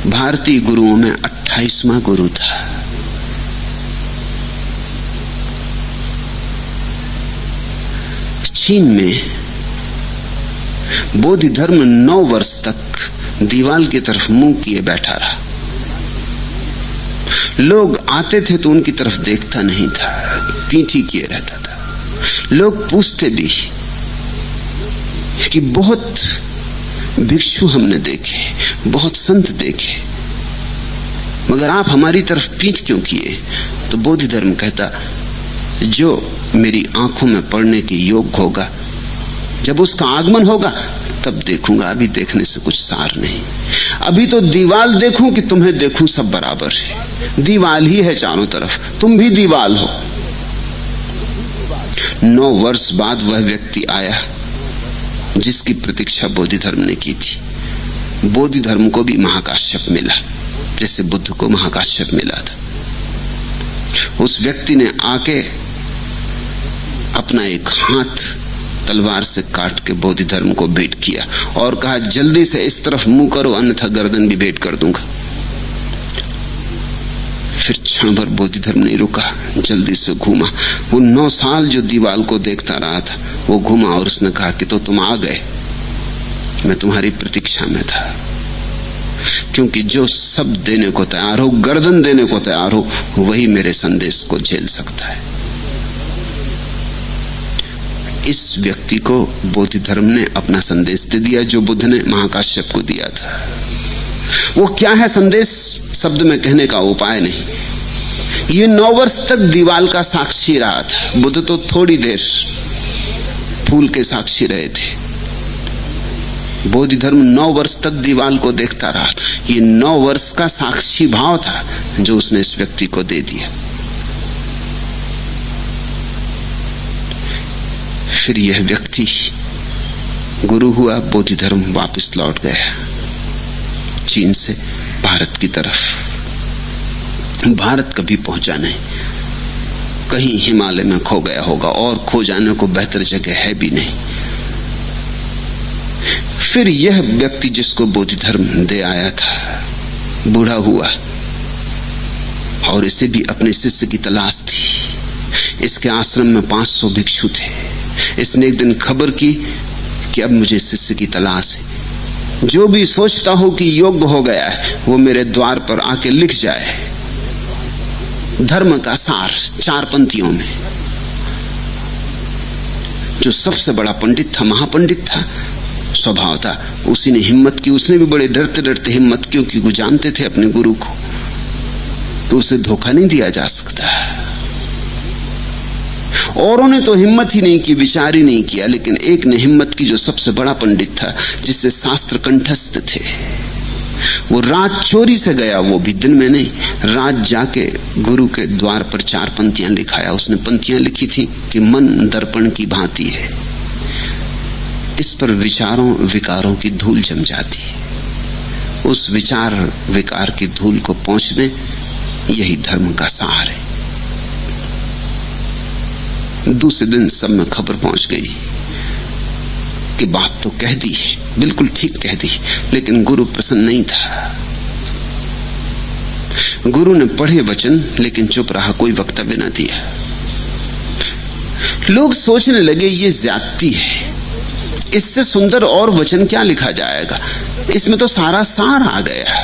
S1: भारतीय गुरुओं में 28वां गुरु था। चीन में बोधि धर्म 9 वर्ष तक दीवाल की तरफ मुंह किए बैठा रहा। लोग आते थे तो उनकी तरफ देखता नहीं था, पीठ ही किए रहता था। लोग पूछते भी कि बहुत भिक्षु हमने देखे, बहुत संत देखे, मगर आप हमारी तरफ पीठ क्यों किए? तो बोधि धर्म कहता, जो मेरी आंखों में पड़ने के योग्य होगा, जब उसका आगमन होगा तब देखूंगा, अभी देखने से कुछ सार नहीं। अभी तो दीवाल देखूं कि तुम्हें देखूं, सब बराबर है, दीवाल ही है चारों तरफ, तुम भी दीवाल हो। 9 वर्ष बाद वह व्यक्ति आया जिसकी प्रतीक्षा बोधि धर्म ने की थी। बोधि धर्म को भी महाकाश्यप मिला जैसे बुद्ध को महाकाश्यप मिला था। उस व्यक्ति ने आके अपना एक हाथ तलवार से काट के बोधि धर्म को भेंट किया और कहा, जल्दी से इस तरफ मुंह करो, अन्यथा गर्दन भी भेंट कर दूंगा। फिर क्षण भर बोधि धर्म नहीं रुका, जल्दी से घूमा। वो 9 साल जो दीवाल को देखता रहा था वो घूमा और उसने कहा कि तो तुम आ गए, मैं तुम्हारी प्रतीक्षा में था। क्योंकि जो सब देने को तैयार हो, गर्दन देने को तैयार हो, वही मेरे संदेश को झेल सकता है। इस व्यक्ति को बोधि धर्म ने अपना संदेश दे दिया जो बुद्ध ने महाकाश्यप को दिया था। वो क्या है संदेश, शब्द में कहने का उपाय नहीं। ये 9 वर्ष तक दीवाल का साक्षी रहा था, बुद्ध तो थोड़ी देर फूल के साक्षी रहे थे। बोधि धर्म 9 वर्ष तक दीवाल को देखता रहा। ये 9 वर्ष का साक्षी भाव था जो उसने इस व्यक्ति को दे दिया। फिर यह व्यक्ति गुरु हुआ, बोधि धर्म वापस लौट गया चीन से भारत की तरफ। भारत कभी पहुंचा नहीं, कहीं हिमालय में खो गया होगा और खो जाने को बेहतर जगह है भी नहीं। फिर यह व्यक्ति जिसको बोधि धर्म दे आया था बूढ़ा हुआ और इसे भी अपने शिष्य की तलाश थी। इसके आश्रम में 500 भिक्षु थे। इसने एक दिन खबर की कि अब मुझे शिष्य की तलाश है। जो भी सोचता हो कि योग्य हो गया है वो मेरे द्वार पर आके लिख जाए। धर्म का सार 4 पंक्तियों में। जो सबसे बड़ा पंडित था, महापंडित था, स्वभाव था, उसी ने हिम्मत की। उसने भी बड़े डरते डरते हिम्मत की, क्योंकि वो जानते थे अपने गुरु को तो उसे धोखा नहीं दिया जा सकता। औरों ने तो हिम्मत ही नहीं की, विचार ही नहीं किया, लेकिन एक ने हिम्मत की जो सबसे बड़ा पंडित था, जिससे शास्त्र कंठस्थ थे। वो रात चोरी से गया, वो भी दिन में नहीं, रात जाके गुरु के द्वार पर 4 पंक्तियां लिखाया। उसने पंक्तियां लिखी थी कि मन दर्पण की भांति है, इस पर विचारों विकारों की धूल जम जाती है। उस विचार विकार की धूल को पहुंचने यही धर्म का सार है। दूसरे दिन सब में खबर पहुंच गई कि बात तो कह दी है, बिल्कुल ठीक कह दी, लेकिन गुरु प्रसन्न नहीं था। गुरु ने पढ़े वचन लेकिन चुप रहा, कोई वक्तव्य न दिया। लोग सोचने लगे ये ज्यादती है, इससे सुंदर और वचन क्या लिखा जाएगा, इसमें तो सारा सार आ गया।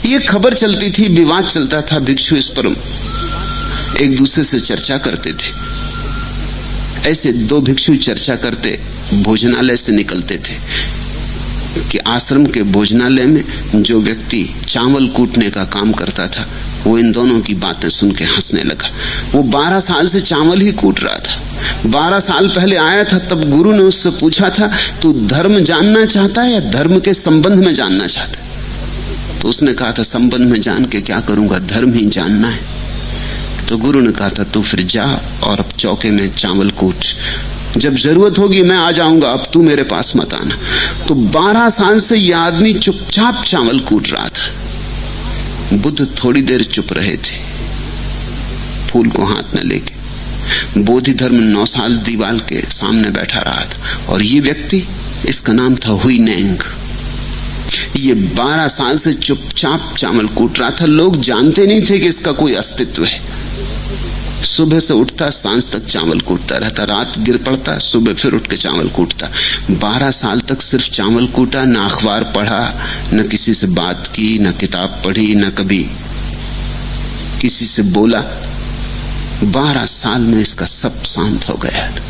S1: ये खबर चलती थी, विवाद चलता था, भिक्षु इस पर एक दूसरे से चर्चा करते थे। ऐसे 2 भिक्षु चर्चा करते भोजनालय से निकलते थे कि आश्रम के भोजनालय में जो व्यक्ति चावल कूटने का काम करता था वो इन दोनों की बातें सुन के हंसने लगा। वो 12 साल से चावल ही कूट रहा था। 12 साल पहले आया था, तब गुरु ने उससे पूछा था, तू धर्म जानना चाहता है या धर्म के संबंध में जानना चाहता है? तो उसने कहा था, संबंध में जान के क्या करूंगा, धर्म ही जानना है। तो गुरु ने कहा था, तू फिर जा और अब चौके में चावल कूट, जब जरूरत होगी मैं आ जाऊंगा, अब तू मेरे पास मत आना। तो 12 साल से यह आदमी चुपचाप चावल कूट रहा था। बुद्ध थोड़ी देर चुप रहे थे, फूल को हाथ में लेके। बोधि धर्म 9 साल दीवाल के सामने बैठा रहा था और ये व्यक्ति, इसका नाम था हुई नेंग, ये 12 साल से चुपचाप चावल कूट रहा था। लोग जानते नहीं थे कि इसका कोई अस्तित्व है। सुबह से उठता, सांझ तक चावल कूटता रहता, रात गिर पड़ता, सुबह फिर उठ के चावल कूटता। 12 साल तक सिर्फ चावल कूटा, न अखबार पढ़ा, न किसी से बात की, न किताब पढ़ी, न कभी किसी से बोला। 12 साल में इसका सब शांत हो गया था,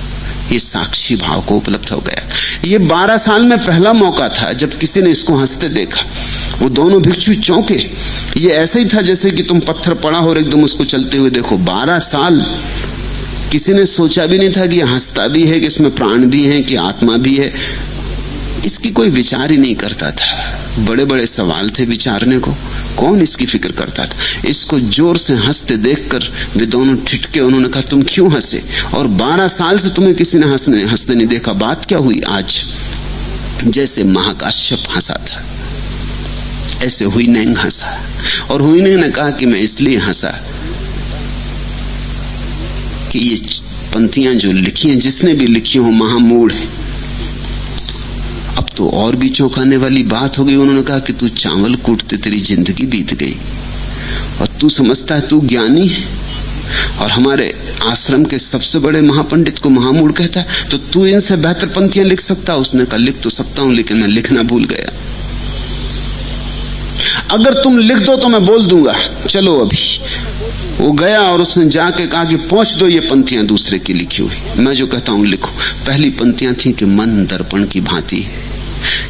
S1: ये साक्षी भाव को उपलब्ध हो गया। ये 12 साल में पहला मौका था जब किसी ने इसको हंसते देखा। वो दोनों भिक्षु चौंके। ये ऐसे ही था जैसे कि तुम पत्थर पड़ा हो और एकदम उसको चलते हुए देखो। 12 साल किसी ने सोचा भी नहीं था कि ये हंसता भी है, कि इसमें प्राण भी है, कि आत्मा भी है। इसकी कोई विचार ही नहीं करता था। बड़े बड़े सवाल थे विचारने को, कौन इसकी फिक्र करता था। इसको जोर से हंसते देखकर वे दोनों ठिठके। उन्होंने कहा, तुम क्यों हंसे? और 12 साल से तुम्हें किसी ने हंसते नहीं देखा, बात क्या हुई आज? जैसे महाकाश्यप हंसा था ऐसे हुइनेंग हंसा। और हुइनेंग ने कहा कि मैं इसलिए हंसा कि ये पंक्तियां जो लिखी हैं, जिसने भी लिखी हो महामूढ़ है। अब तो और भी चौंकाने वाली बात हो गई। उन्होंने कहा कि तू चावल कूटते तेरी जिंदगी बीत गई और तू समझता है तू ज्ञानी है और हमारे आश्रम के सबसे बड़े महापंडित को महामूढ़ कहता है, तो तू इनसे बेहतर पंक्तियां लिख सकता। उसने कहा, लिख तो सकता हूं लेकिन मैं लिखना भूल गया। अगर तुम लिख दो तो मैं बोल दूंगा, चलो अभी। वो गया और उसने जाके कहा कि पहुंच दो ये पंक्तियां दूसरे की लिखी हुई, मैं जो कहता हूं लिखो। पहली पंक्तियां थी कि मन दर्पण की भांति है,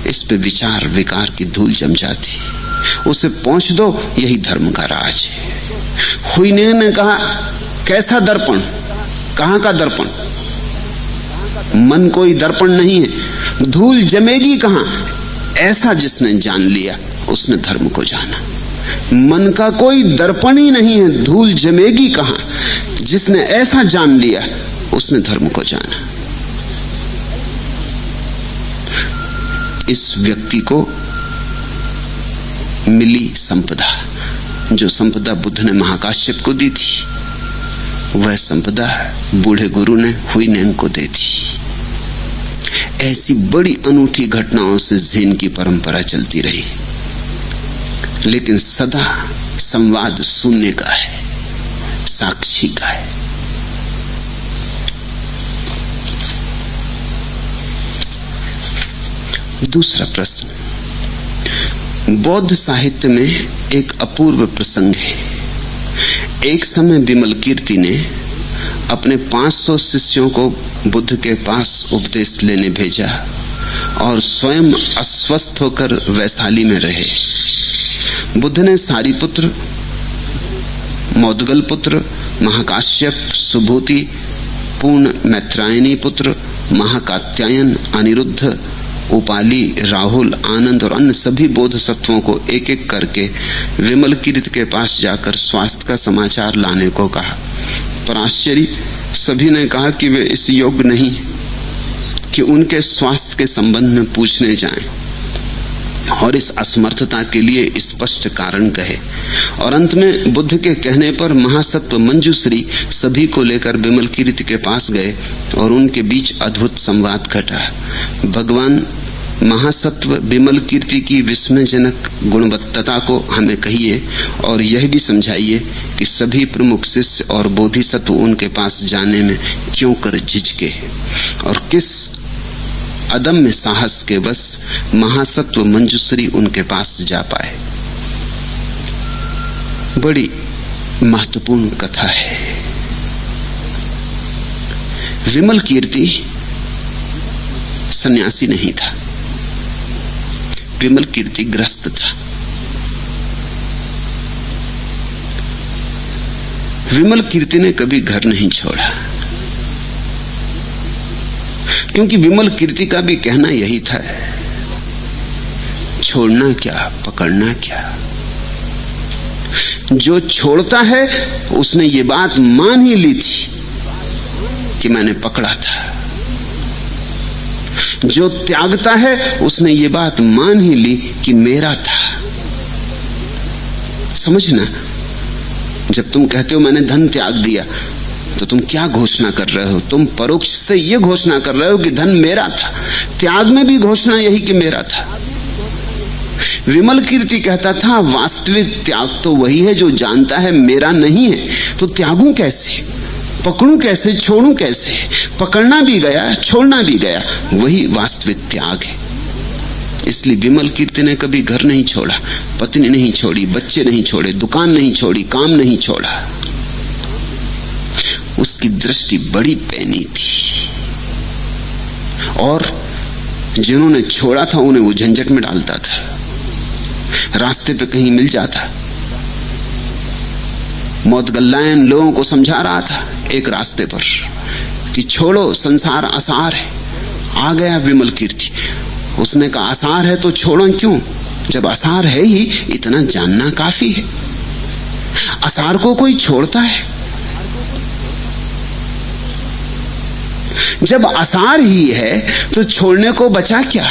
S1: इस पे विचार विकार की धूल जम जाती, उसे पहुंच दो, यही धर्म का राज है। हुइने ने कहा, कैसा दर्पण? कहां का दर्पण? मन कोई दर्पण नहीं है, धूल जमेगी कहां? ऐसा जिसने जान लिया उसने धर्म को जाना। मन का कोई दर्पण ही नहीं है, धूल जमेगी कहां? जिसने ऐसा जान लिया उसने धर्म को जाना। इस व्यक्ति को मिली संपदा, जो संपदा बुद्ध ने महाकाश्यप को दी थी, वह संपदा बूढ़े गुरु ने हुइनेंग को दे दी। ऐसी बड़ी अनूठी घटनाओं से ज़ेन की परंपरा चलती रही, लेकिन सदा संवाद सुनने का है, साक्षी का है। दूसरा प्रश्न, बौद्ध साहित्य में एक अपूर्व प्रसंग है। एक समय विमल कीर्ति ने अपने 500 शिष्यों को बुद्ध के पास उपदेश लेने भेजा और स्वयं अस्वस्थ होकर वैशाली में रहे। बुद्ध ने सारिपुत्र, मौदगल पुत्र, महाकाश्यप, सुभूति, पूर्ण मैत्रायणी पुत्र, महाकात्यायन, अनिरुद्ध, उपाली, राहुल, आनंद और अन्य सभी बोधसत्वों को एक एक करके विमल कीर्ति के पास जाकर स्वास्थ्य का समाचार लाने को कहा। पर आश्चर्य, सभी ने कहा कि वे इस योग्य नहीं कि उनके स्वास्थ्य के संबंध में पूछने जाएं, और इस असमर्थता के लिए स्पष्ट कारण कहे। और अंत में बुद्ध के कहने पर महासत्व मंजूश्री सभी को लेकर विमल कीर्ति के पास गए और उनके बीच अद्भुत संवाद घटा। भगवान महासत्व विमल कीर्ति की विस्मयजनक गुणवत्ता को हमें कहिए और यह भी समझाइए कि सभी प्रमुख शिष्य और बोधिसत्व उनके पास जाने में क्यों कर झिझके और किस अदम्य साहस के बस महासत्व मंजूश्री उनके पास जा पाए। बड़ी महत्वपूर्ण कथा है। विमल कीर्ति सन्यासी नहीं था, विमल कीर्ति ग्रस्त था। विमल कीर्ति ने कभी घर नहीं छोड़ा, क्योंकि विमल कीर्ति का भी कहना यही था, छोड़ना क्या पकड़ना क्या। जो छोड़ता है उसने ये बात मान ही ली थी कि मैंने पकड़ा था, जो त्यागता है उसने ये बात मान ही ली कि मेरा था। समझना, जब तुम कहते हो मैंने धन त्याग दिया, तो तुम क्या घोषणा कर रहे हो? तुम परोक्ष से यह घोषणा कर रहे हो कि धन मेरा था। त्याग में भी घोषणा यही कि मेरा था। विमल कीर्ति कहता था वास्तविक त्याग तो वही है जो जानता है मेरा नहीं है, तो त्यागूं कैसे, पकड़ूं कैसे, छोड़ूं कैसे? पकड़ना भी गया, छोड़ना भी गया, वही वास्तविक त्याग है। इसलिए विमल कीर्ति ने कभी घर नहीं छोड़ा, पत्नी नहीं छोड़ी, बच्चे नहीं छोड़े, दुकान नहीं छोड़ी, काम नहीं छोड़ा। उसकी दृष्टि बड़ी पैनी थी और जिन्होंने छोड़ा था उन्हें वो झंझट में डालता था। रास्ते पे कहीं मिल जाता, मौदगल्लायन लोगों को समझा रहा था एक रास्ते पर कि छोड़ो, संसार आसार है। आ गया विमल कीर्ति, उसने कहा आसार है तो छोड़ो क्यों? जब आसार है ही, इतना जानना काफी है। आसार को कोई छोड़ता है? जब आसार ही है तो छोड़ने को बचा क्या?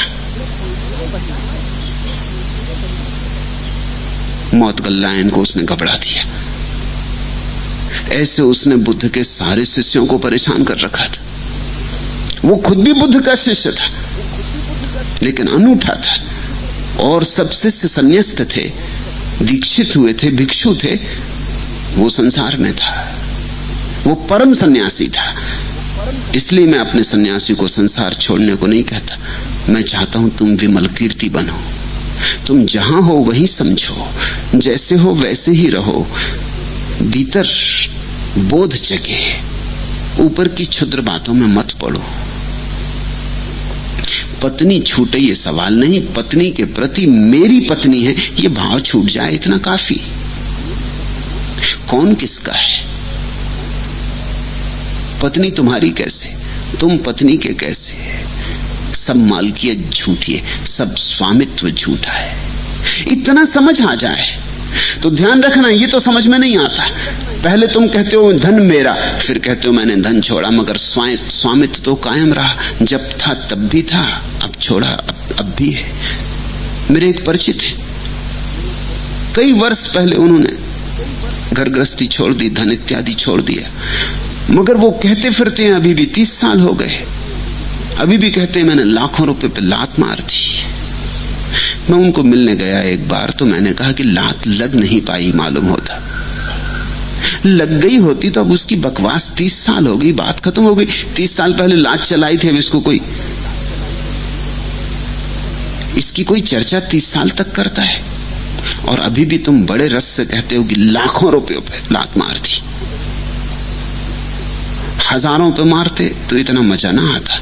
S1: मौत गल्लायन को उसने घबरा दिया। ऐसे उसने बुद्ध के सारे शिष्यों को परेशान कर रखा था। वो खुद भी बुद्ध का शिष्य था, लेकिन अनूठा था। और सब शिष्य संन्यास्त थे, दीक्षित हुए थे, भिक्षु थे। वो संसार में था, वो परम सन्यासी था। इसलिए मैं अपने सन्यासी को संसार छोड़ने को नहीं कहता। मैं चाहता हूं तुम विमल कीर्ति बनो। तुम जहां हो वहीं समझो, जैसे हो वैसे ही रहो। भीतर बोध जगे, ऊपर की क्षुद्र बातों में मत पड़ो। पत्नी छूटे ये सवाल नहीं, पत्नी के प्रति मेरी पत्नी है ये भाव छूट जाए, इतना काफी। कौन किसका है? पत्नी तुम्हारी कैसे, तुम पत्नी के कैसे? सब मालकियत झूठी है, सब स्वामित्व झूठा है। इतना समझ आ जाए तो ध्यान रखना, ये तो समझ में नहीं आता। पहले तुम कहते हो धन मेरा, फिर कहते हो मैंने धन छोड़ा, मगर स्वामित्व तो कायम रहा। जब था तब भी था, अब छोड़ा अब भी है। मेरे एक परिचित है, कई वर्ष पहले उन्होंने घर गृहस्थी छोड़ दी, धन इत्यादि छोड़ दिया, मगर वो कहते फिरते हैं अभी भी, 30 साल हो गए, अभी भी कहते हैं मैंने लाखों रुपए पे लात मार दी। मैं उनको मिलने गया एक बार, तो मैंने कहा कि लात लग नहीं पाई, मालूम होता लग गई होती तो अब उसकी बकवास। 30 साल हो गई, बात खत्म हो गई। 30 साल पहले लात चलाई थी, अब इसकी कोई चर्चा 30 साल तक करता है। और अभी भी तुम बड़े रस से कहते हो कि लाखों रुपयों पे लात मार दी। हजारों पे मारते तो इतना मजा ना आता,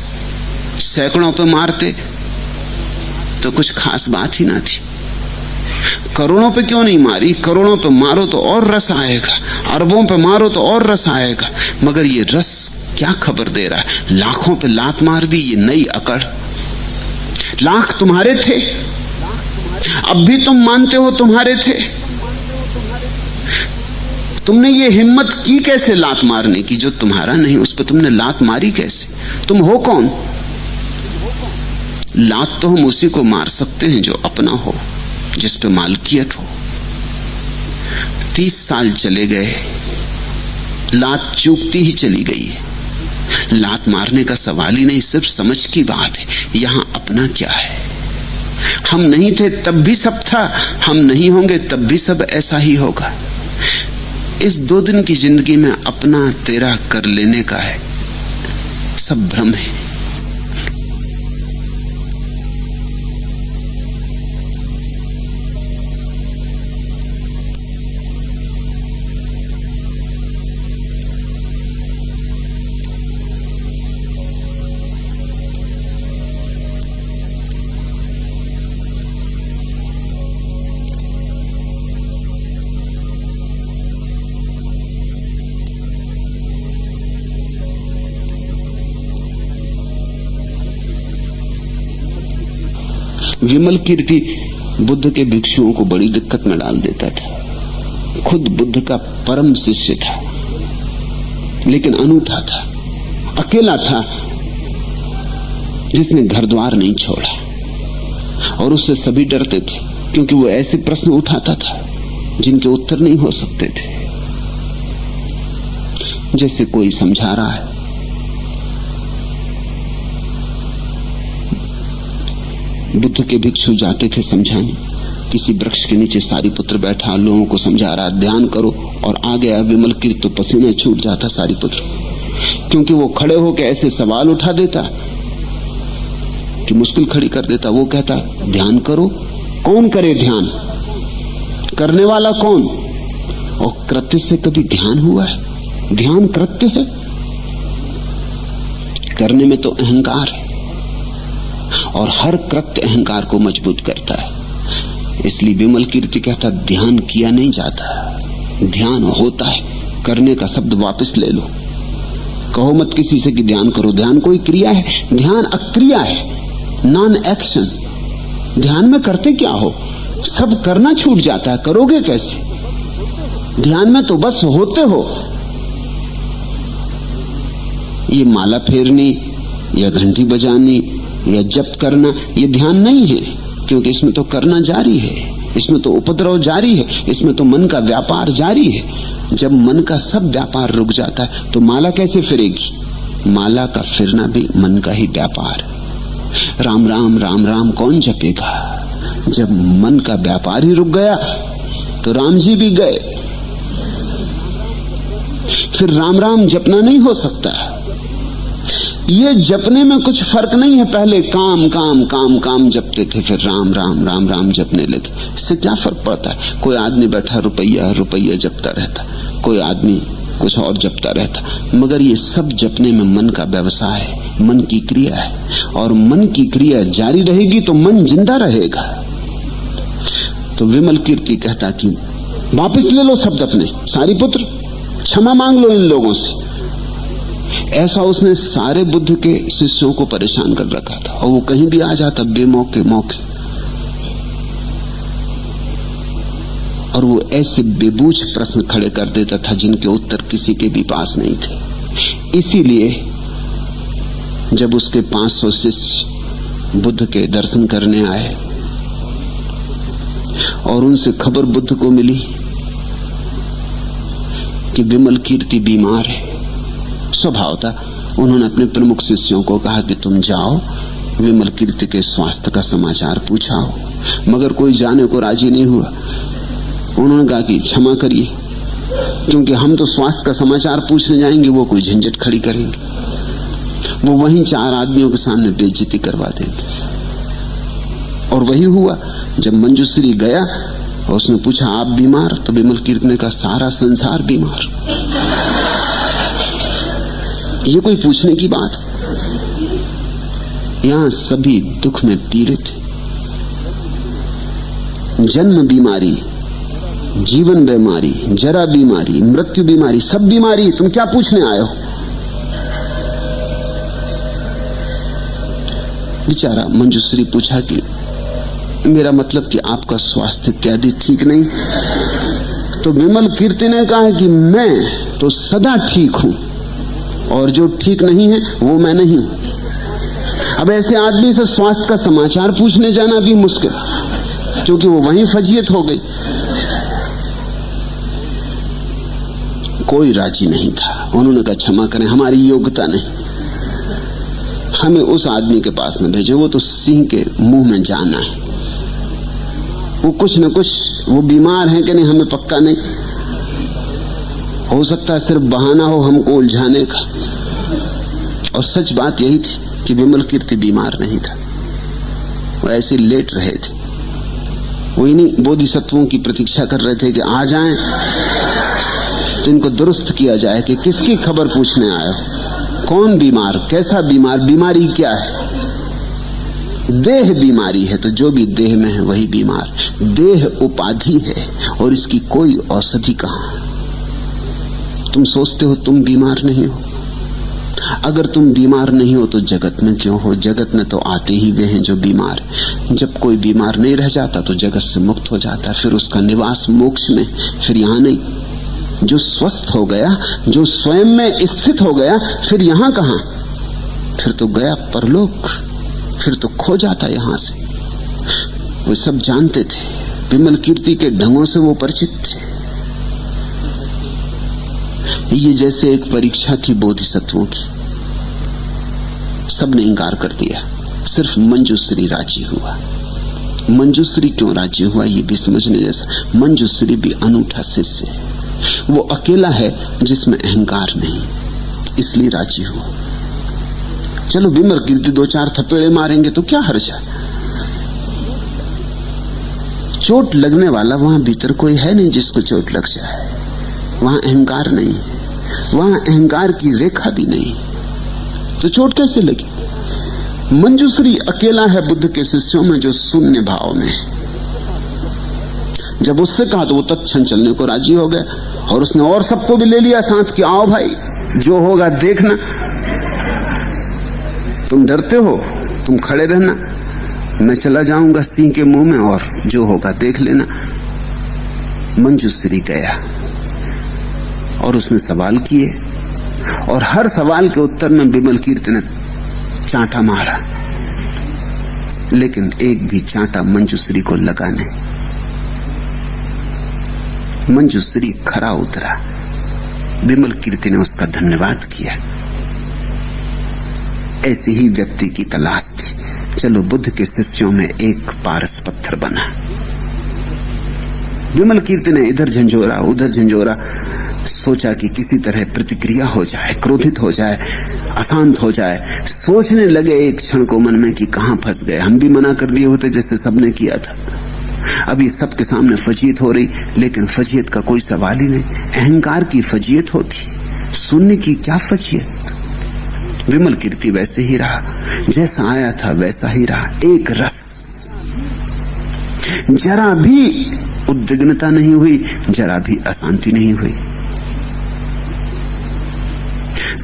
S1: सैकड़ों पे मारते तो कुछ खास बात ही ना थी। करोड़ों पे क्यों नहीं मारी? करोड़ों पे मारो तो और रस आएगा, अरबों पे मारो तो और रस आएगा। मगर ये रस क्या खबर दे रहा है? लाखों पे लात मार दी, ये नई अकड़। लाख तुम्हारे थे, अब भी तुम मानते हो तुम्हारे थे। तुमने ये हिम्मत की कैसे लात मारने की? जो तुम्हारा नहीं उस पर तुमने लात मारी कैसे? तुम हो कौन? लात तो हम उसी को मार सकते हैं जो अपना हो, जिस पे मालकियत हो। 30 साल चले गए, लात चूकती ही चली गई। लात मारने का सवाल ही नहीं, सिर्फ समझ की बात है। यहां अपना क्या है? हम नहीं थे तब भी सब था, हम नहीं होंगे तब भी सब ऐसा ही होगा। इस 2 दिन की जिंदगी में अपना तेरा कर लेने का है, सब भ्रम है। विमल कीर्ति बुद्ध के भिक्षुओं को बड़ी दिक्कत में डाल देता था। खुद बुद्ध का परम शिष्य था, लेकिन अनूठा था, अकेला था, जिसने घर द्वार नहीं छोड़ा। और उससे सभी डरते थे, क्योंकि वो ऐसे प्रश्न उठाता था जिनके उत्तर नहीं हो सकते थे। जैसे कोई समझा रहा है, बुद्ध के भिक्षु जाते थे समझाने। किसी वृक्ष के नीचे सारिपुत्र बैठा, लोगों को समझा रहा, ध्यान करो, और आ गया विमल कीर्ति तो पसीना छूट जाता सारिपुत्र, क्योंकि वो खड़े होकर ऐसे सवाल उठा देता कि मुश्किल खड़ी कर देता। वो कहता ध्यान करो। कौन करे ध्यान? करने वाला कौन? और कृत्य से कभी ध्यान हुआ है? ध्यान कृत्य है, करने में तो अहंकार है, और हर कृत्य अहंकार को मजबूत करता है। इसलिए विमल कीर्ति कहता ध्यान किया नहीं जाता, ध्यान होता है। करने का शब्द वापस ले लो, कहो मत किसी से कि ध्यान करो। ध्यान कोई क्रिया है, ध्यान अक्रिया है। Non action. ध्यान में करते क्या हो? सब करना छूट जाता है, करोगे कैसे? ध्यान में तो बस होते हो। ये माला फेरनी या घंटी बजानी या जप करना ये ध्यान नहीं है, क्योंकि इसमें तो करना जारी है, इसमें तो उपद्रव जारी है, इसमें तो मन का व्यापार जारी है। जब मन का सब व्यापार रुक जाता है तो माला कैसे फिरेगी? माला का फिरना भी मन का ही व्यापार है। राम राम राम राम कौन जपेगा? जब मन का व्यापार ही रुक गया तो राम जी भी गए। फिर राम राम जपना नहीं हो सकता। ये जपने में कुछ फर्क नहीं है। पहले काम काम काम काम जपते थे, फिर राम राम राम राम जपने लगे। इससे क्या फर्क पड़ता है? कोई आदमी बैठा रुपया रुपया जपता रहता, कोई आदमी कुछ और जपता रहता, मगर ये सब जपने में मन का व्यवसाय है, मन की क्रिया है। और मन की क्रिया जारी रहेगी तो मन जिंदा रहेगा। तो विमल कीर्ति कहता कि वापस ले लो शब्द अपने, सारिपुत्र क्षमा मांग लो इन लोगों से। ऐसा उसने सारे बुद्ध के शिष्यों को परेशान कर रखा था, और वो कहीं भी आ जाता बेमौके मौके, और वो ऐसे बेबूझ प्रश्न खड़े कर देता था जिनके उत्तर किसी के भी पास नहीं थे। इसीलिए जब उसके 500 शिष्य बुद्ध के दर्शन करने आए और उनसे खबर बुद्ध को मिली कि विमल कीर्ति बीमार है, स्वभाव था उन्होंने अपने प्रमुख शिष्यों को कहा कि तुम जाओ विमल कीर्ति के स्वास्थ्य का समाचार पूछाओ। मगर कोई जाने को राजी नहीं हुआ। उन्होंने कहा कि क्षमा करिए, क्योंकि हम तो स्वास्थ्य का समाचार पूछने जाएंगे, वो कोई झंझट खड़ी करेंगे, वो वहीं 4 आदमियों के सामने बेइज्जती करवा देंगे। और वही हुआ। जब मंजूश्री गया और उसने पूछा आप बीमार? तो विमल कीर्ति ने कहा सारा संसार बीमार। ये कोई पूछने की बात? यहां सभी दुख में पीड़ित हैं। जन्म बीमारी, जीवन बीमारी, जरा बीमारी, मृत्यु बीमारी, सब बीमारी। तुम क्या पूछने आए हो? बेचारा मंजूश्री पूछा कि मेरा मतलब कि आपका स्वास्थ्य इत्यादि ठीक नहीं। तो विमल कीर्ति ने कहा कि मैं तो सदा ठीक हूं, और जो ठीक नहीं है वो मैं नहीं हूं। अब ऐसे आदमी से स्वास्थ्य का समाचार पूछने जाना भी मुश्किल, क्योंकि वो वहीं फजीयत हो गई। कोई राजी नहीं था। उन्होंने कहा क्षमा करें, हमारी योग्यता नहीं, हमें उस आदमी के पास न भेजो, वो तो सिंह के मुंह में जाना है। वो कुछ न कुछ, वो बीमार है कि नहीं हमें पक्का नहीं, हो सकता है सिर्फ बहाना हो हमको उलझाने का। और सच बात यही थी कि विमल कीर्ति बीमार नहीं था, वो ऐसे लेट रहे थे। वो इन्हीं बोधिसत्वों की प्रतीक्षा कर रहे थे कि आ जाएं तो इनको दुरुस्त किया जाए कि किसकी खबर पूछने आए हो, कौन बीमार, कैसा बीमार, बीमारी क्या है। देह बीमारी है तो जो भी देह में है वही बीमार। देह उपाधि है और इसकी कोई औषधि कहां। तुम सोचते हो तुम बीमार नहीं हो, अगर तुम बीमार नहीं हो तो जगत में क्यों हो? जगत में तो आते ही वे हैं जो बीमार। जब कोई बीमार नहीं रह जाता तो जगत से मुक्त हो जाता, फिर उसका निवास मोक्ष में, फिर यहां नहीं। जो स्वस्थ हो गया, जो स्वयं में स्थित हो गया, फिर यहां कहां? फिर तो गया परलोक, फिर तो खो जाता यहां से। वो सब जानते थे, विमल कीर्ति के ढंगों से वो परिचित थे। ये जैसे एक परीक्षा थी बोधिसत्वों की, सबने इंकार कर दिया, सिर्फ मंजूश्री राजी हुआ। मंजूश्री क्यों राजी हुआ ये भी समझने जैसा। मंजूश्री भी अनूठा शिष्य है, वो अकेला है जिसमें अहंकार नहीं, इसलिए राजी हुआ। चलो विमल कीर्ति 2-4 थपेड़े मारेंगे तो क्या हर्ज है? चोट लगने वाला वहां भीतर कोई है नहीं जिसको चोट लग जाए। वहां अहंकार नहीं, वहां अहंकार की रेखा भी नहीं, तो चोट कैसे लगी? मंजूश्री अकेला है बुद्ध के शिष्यों में जो शून्य भाव में। जब उससे कहा तो वो तत्क्षण चलने को राजी हो गया, और उसने और सबको भी ले लिया साथ कि आओ भाई, जो होगा देखना। तुम डरते हो तुम खड़े रहना, मैं चला जाऊंगा सिंह के मुंह में और जो होगा देख लेना। मंजूश्री गया और उसने सवाल किए और हर सवाल के उत्तर में विमल कीर्ति ने चांटा मारा, लेकिन एक भी चांटा मंजूश्री को लगा नहीं। मंजूश्री खरा उतरा। विमल कीर्ति ने उसका धन्यवाद किया। ऐसी ही व्यक्ति की तलाश थी। चलो, बुद्ध के शिष्यों में एक पारस पत्थर बना। विमल कीर्ति ने इधर झंझोरा उधर झंझोरा, सोचा कि किसी तरह प्रतिक्रिया हो जाए, क्रोधित हो जाए, अशांत हो जाए। सोचने लगे एक क्षण को मन में कि कहां फंस गए, हम भी मना कर दिए होते जैसे सबने किया था। अभी सबके सामने फजीयत हो रही, लेकिन फजीयत का कोई सवाल ही नहीं। अहंकार की फजीयत होती, सुनने की क्या फजीयत। विमल कीर्ति वैसे ही रहा, जैसा आया था वैसा ही रहा। एक रस, जरा भी उद्विग्नता नहीं हुई, जरा भी अशांति नहीं हुई।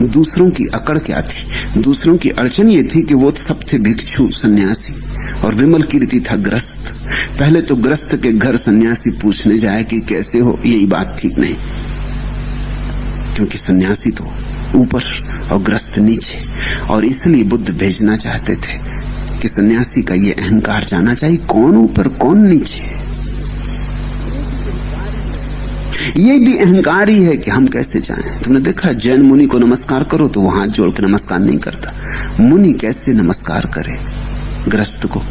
S1: दूसरों की अकड़ क्या थी? दूसरों की अड़चन ये थी कि वो सब थे भिक्षु सन्यासी और विमल कीर्ति था ग्रस्त। पहले तो ग्रस्त के घर सन्यासी पूछने जाए कि कैसे हो, यही बात ठीक नहीं, क्योंकि सन्यासी तो ऊपर और ग्रस्त नीचे, और इसलिए बुद्ध भेजना चाहते थे कि सन्यासी का ये अहंकार जाना चाहिए, कौन ऊपर कौन नीचे। ये भी अहंकार ही है कि हम कैसे जाएं। तुमने देखा जैन मुनि को नमस्कार करो तो वो हाथ जोड़ के नमस्कार नहीं करता। मुनि कैसे नमस्कार करे ग्रस्त को?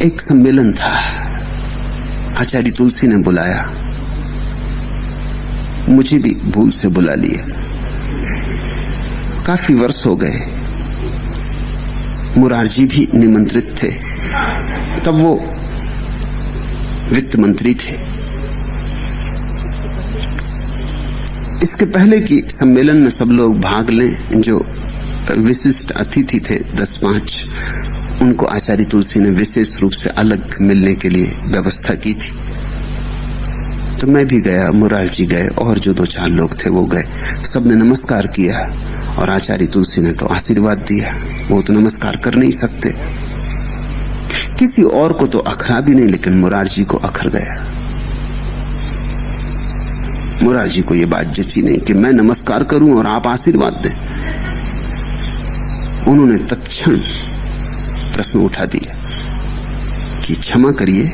S1: एक सम्मेलन था, आचार्य तुलसी ने बुलाया, मुझे भी भूल से बुला लिया। काफी वर्ष हो गए, मुरारजी भी निमंत्रित थे, तब वो वित्त मंत्री थे। इसके पहले की सम्मेलन में सब लोग भाग लें, जो विशिष्ट अतिथि थे 10-5, उनको आचार्य तुलसी ने विशेष रूप से अलग मिलने के लिए व्यवस्था की थी। तो मैं भी गया, मुरारजी गए और जो 2-4 लोग थे वो गए। सबने नमस्कार किया और आचार्य तुलसी ने तो आशीर्वाद दिया। वो तो नमस्कार कर नहीं सकते, किसी और को तो अखरा भी नहीं, लेकिन मुरारजी को अखर गया। मुरारजी को यह बात जची नहीं कि मैं नमस्कार करूं और आप आशीर्वाद दें। उन्होंने तत्क्षण प्रश्न उठा दिया कि क्षमा करिए,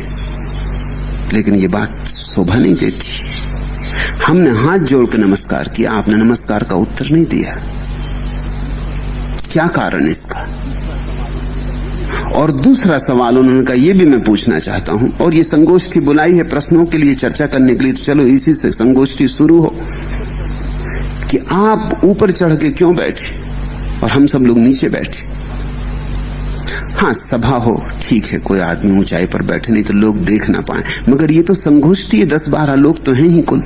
S1: लेकिन ये बात शोभा नहीं देती। हमने हाथ जोड़ के नमस्कार किया, आपने नमस्कार का उत्तर नहीं दिया, क्या कारण इसका? और दूसरा सवाल उन्होंने कहा, यह भी मैं पूछना चाहता हूं, और ये संगोष्ठी बुलाई है प्रश्नों के लिए, चर्चा करने के लिए, तो चलो इसी से संगोष्ठी शुरू हो कि आप ऊपर चढ़ के क्यों बैठे और हम सब लोग नीचे बैठे। हाँ, सभा हो ठीक है, कोई आदमी ऊंचाई पर बैठे नहीं तो लोग देख ना पाए, मगर ये तो संगोष्ठी है, 10-12 लोग तो हैं ही कुल,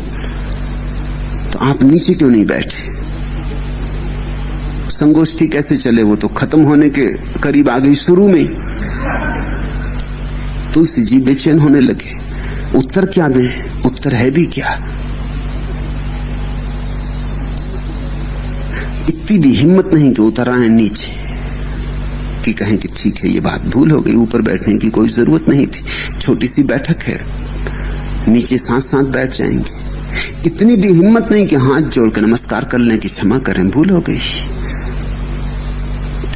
S1: तो आप नीचे क्यों नहीं बैठे? संगोष्ठी कैसे चले? वो तो खत्म होने के करीब आ गई शुरू में। तुलसी जी बेचैन होने लगे, उत्तर क्या दें? उत्तर है भी क्या? इतनी भी हिम्मत नहीं कि उतर आए नीचे, कि कहें कि ठीक है ये बात भूल हो गई, ऊपर बैठने की कोई जरूरत नहीं थी, छोटी सी बैठक है, नीचे साथ साथ बैठ जाएंगे। इतनी भी हिम्मत नहीं कि हाथ जोड़ के नमस्कार कर लें कि क्षमा करें, भूल हो गई।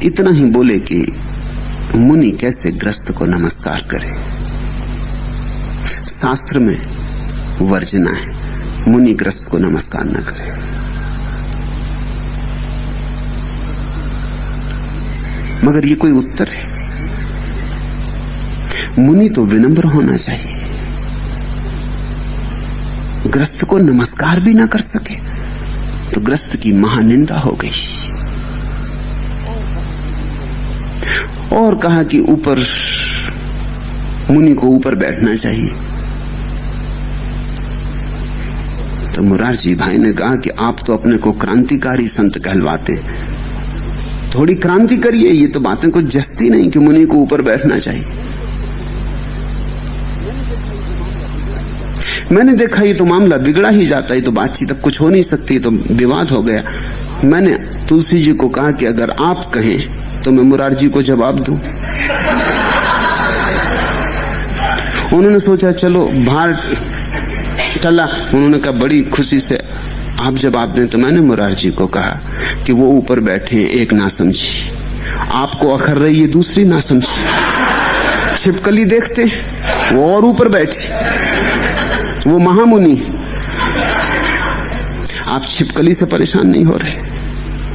S1: इतना ही बोले कि मुनि कैसे ग्रस्त को नमस्कार करे। शास्त्र में वर्जना है, मुनि ग्रस्त को नमस्कार न करे। मगर ये कोई उत्तर है? मुनि तो विनम्र होना चाहिए, ग्रस्त को नमस्कार भी ना कर सके तो ग्रस्त की महानिंदा हो गई। और कहा कि ऊपर मुनि को ऊपर बैठना चाहिए। तो मुरारजी भाई ने कहा कि आप तो अपने को क्रांतिकारी संत कहलवाते, थोड़ी क्रांति करिए, ये तो बातें कुछ जस्ती नहीं कि मुनि को ऊपर बैठना चाहिए। मैंने देखा ये तो मामला बिगड़ा ही जाता है, तो बातचीत अब कुछ हो नहीं सकती, तो विवाद हो गया। मैंने तुलसी जी को कहा कि अगर आप कहें तो मैं मुरारजी को जवाब दूं। उन्होंने सोचा चलो भार टला। उन्होंने कहा बड़ी खुशी से आप जवाब दें। तो मैंने मुरारजी को कहा कि वो ऊपर बैठे हैं एक ना समझी, आपको अखर रही है दूसरी ना समझी। छिपकली देखते वो और ऊपर बैठी, वो महामुनि। आप छिपकली से परेशान नहीं हो रहे,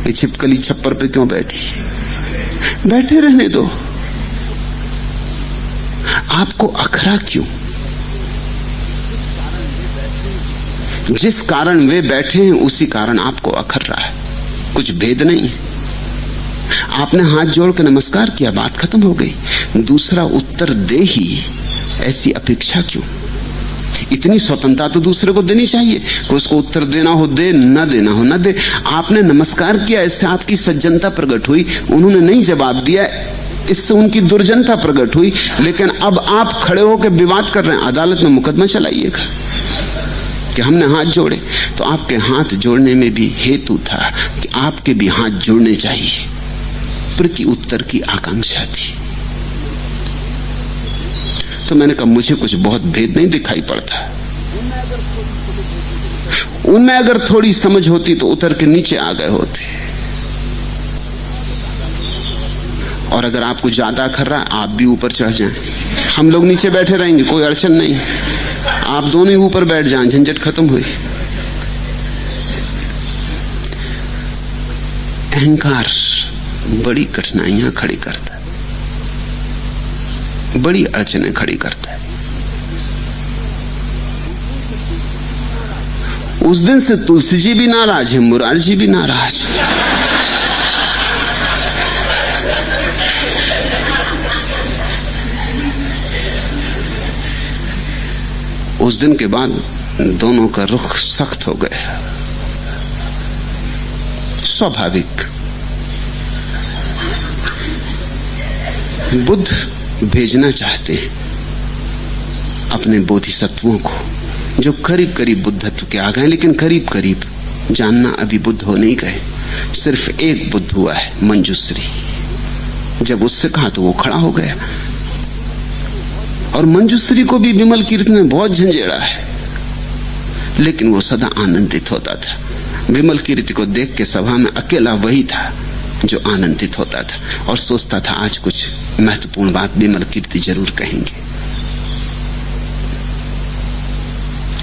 S1: ये छिपकली छप्पर पे क्यों बैठी? बैठे रहने दो, आपको अखरा क्यों? जिस कारण वे बैठे हैं उसी कारण आपको अखर रहा है, कुछ भेद नहीं है। आपने हाथ जोड़ कर नमस्कार किया, बात खत्म हो गई। दूसरा उत्तर दे ही, ऐसी अपेक्षा क्यों? इतनी स्वतंत्रता तो दूसरे को देनी चाहिए कि उसको उत्तर देना हो दे, न देना हो न दे। आपने नमस्कार किया, इससे आपकी सज्जनता प्रकट हुई। उन्होंने नहीं जवाब दिया, इससे उनकी दुर्जनता प्रकट हुई। लेकिन अब आप खड़े होकर विवाद कर रहे हैं, अदालत में मुकदमा चलाइएगा कि हमने हाथ जोड़े। तो आपके हाथ जोड़ने में भी हेतु था कि आपके भी हाथ जुड़ने चाहिए, प्रति उत्तर की आकांक्षा थी। तो मैंने कहा मुझे कुछ बहुत भेद नहीं दिखाई पड़ता, उनमें अगर थोड़ी समझ होती तो उतर के नीचे आ गए होते। और अगर आपको ज्यादा खर रहा, आप भी ऊपर चढ़ जाएं, हम लोग नीचे बैठे रहेंगे, कोई अड़चन नहीं। आप दोनों ही ऊपर बैठ जाएं, झंझट खत्म हुई। अहंकार बड़ी कठिनाइयां खड़ी करता है, बड़ी अड़चनें खड़ी करता है। उस दिन से तुलसी जी भी नाराज है, मुरारजी भी नाराज। उस दिन के बाद दोनों का रुख सख्त हो गया, स्वाभाविक। बुद्ध भेजना चाहते हैं अपने बोधिसत्वों को, जो करीब करीब बुद्धत्व के आ गए, लेकिन करीब करीब जानना अभी बुद्ध हो नहीं गए। सिर्फ एक बुद्ध हुआ है, मंजूश्री। जब उससे कहा तो वो खड़ा हो गया। और मंजूश्री को भी विमल कीर्ति ने बहुत झंझेड़ा है, लेकिन वो सदा आनंदित होता था। विमल कीर्ति को देख के सभा में अकेला वही था जो आनंदित होता था और सोचता था आज कुछ महत्वपूर्ण बात विमल कीर्ति जरूर कहेंगे।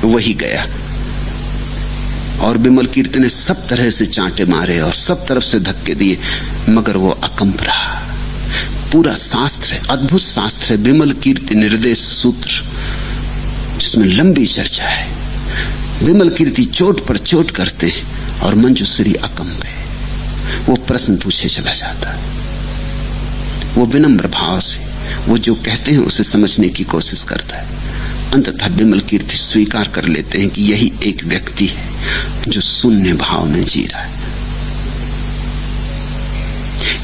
S1: वही गया और विमल कीर्ति ने सब तरह से चांटे मारे और सब तरफ से धक्के दिए, मगर वो अकंप रहा। पूरा शास्त्र है, अद्भुत शास्त्र है, विमल कीर्ति निर्देश सूत्र, जिसमें लंबी चर्चा है। विमल कीर्ति चोट पर चोट करते हैं और मंजूश्री अकंप है। वो प्रश्न पूछे चला जाता है, वो विनम्र भाव से वो जो कहते हैं उसे समझने की कोशिश करता है। अंततः विमल कीर्ति स्वीकार कर लेते हैं कि यही एक व्यक्ति है जो शून्य भाव में जी रहा है।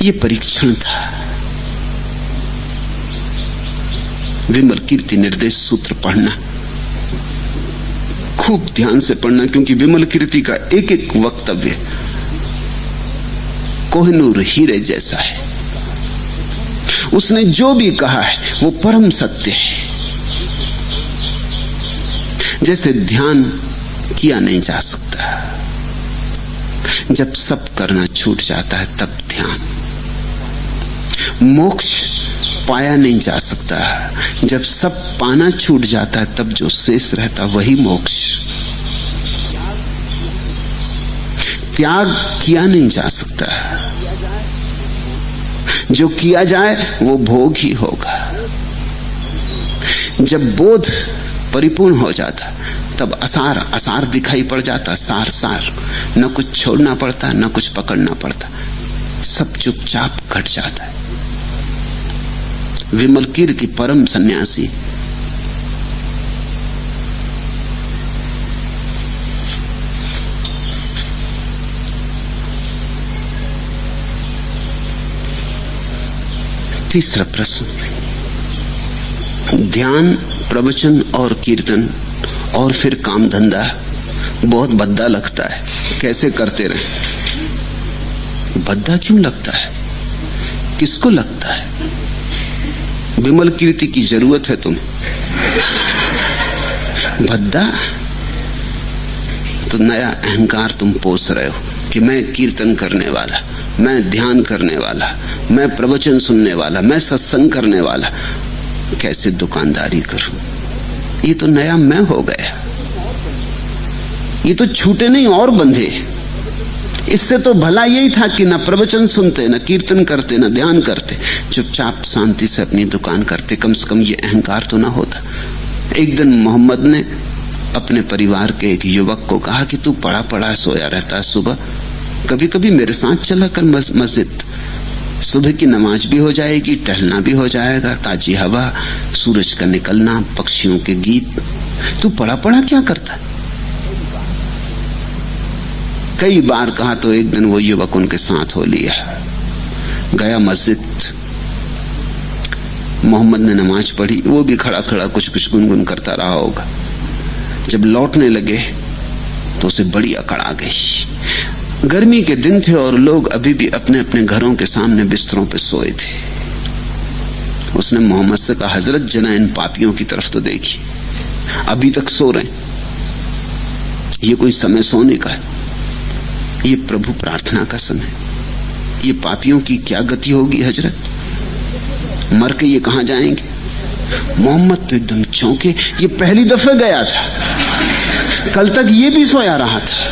S1: ये परीक्षण था। विमल कीर्ति निर्देश सूत्र पढ़ना, खूब ध्यान से पढ़ना, क्योंकि विमल कीर्ति का एक एक वक्तव्य कोहिनूर हीरे जैसा है। उसने जो भी कहा है वो परम सत्य है। जैसे ध्यान किया नहीं जा सकता, जब सब करना छूट जाता है तब ध्यान। मोक्ष पाया नहीं जा सकता, जब सब पाना छूट जाता है तब जो शेष रहता वही मोक्ष। त्याग किया नहीं जा सकता, जो किया जाए वो भोग ही होगा। जब बोध परिपूर्ण हो जाता तब असार असार दिखाई पड़ जाता, सार सार। न कुछ छोड़ना पड़ता, न कुछ पकड़ना पड़ता, सब चुपचाप घट जाता है। विमल कीर्ति परम सन्यासी। तीसरा प्रश्न, ध्यान, प्रवचन और कीर्तन और फिर काम धंधा बहुत भद्दा लगता है, कैसे करते रहे? भद्दा क्यों लगता है? किसको लगता है? विमल कीर्ति की जरूरत है तुम्हें? भद्दा तो नया अहंकार तुम पोस रहे हो कि मैं कीर्तन करने वाला, मैं ध्यान करने वाला, मैं प्रवचन सुनने वाला, मैं सत्संग करने वाला। कैसे दुकानदारी करूं? ये तो नया मैं हो गया। ये तो छूटे नहीं और बंधे। इससे तो भला यही था कि न प्रवचन सुनते, न कीर्तन करते, न ध्यान करते, चुपचाप शांति से अपनी दुकान करते। कम से कम ये अहंकार तो ना होता। एक दिन मोहम्मद ने अपने परिवार के एक युवक को कहा कि तू पड़ा पड़ा सोया रहता है, सुबह कभी कभी मेरे साथ चला कर मस्जिद। सुबह की नमाज भी हो जाएगी, टहलना भी हो जाएगा, ताजी हवा, सूरज का निकलना, पक्षियों के गीत। तू पड़ा पड़ा क्या करता है? कई बार कहा तो एक दिन वो युवक उनके साथ हो लिया, गया मस्जिद। मोहम्मद ने नमाज पढ़ी, वो भी खड़ा खड़ा कुछ कुछ गुनगुन करता रहा होगा। जब लौटने लगे तो उसे बड़ी अकड़ आ गई। गर्मी के दिन थे और लोग अभी भी अपने अपने घरों के सामने बिस्तरों पे सोए थे। उसने मोहम्मद से कहा, हजरत जना इन पापियों की तरफ तो देखिए, अभी तक सो रहे हैं। ये कोई समय सोने का है? ये प्रभु प्रार्थना का समय। ये पापियों की क्या गति होगी हजरत? मर के ये कहां जाएंगे? मोहम्मद तो एकदम चौंके। ये पहली दफे गया था, कल तक ये भी सोया रहा था।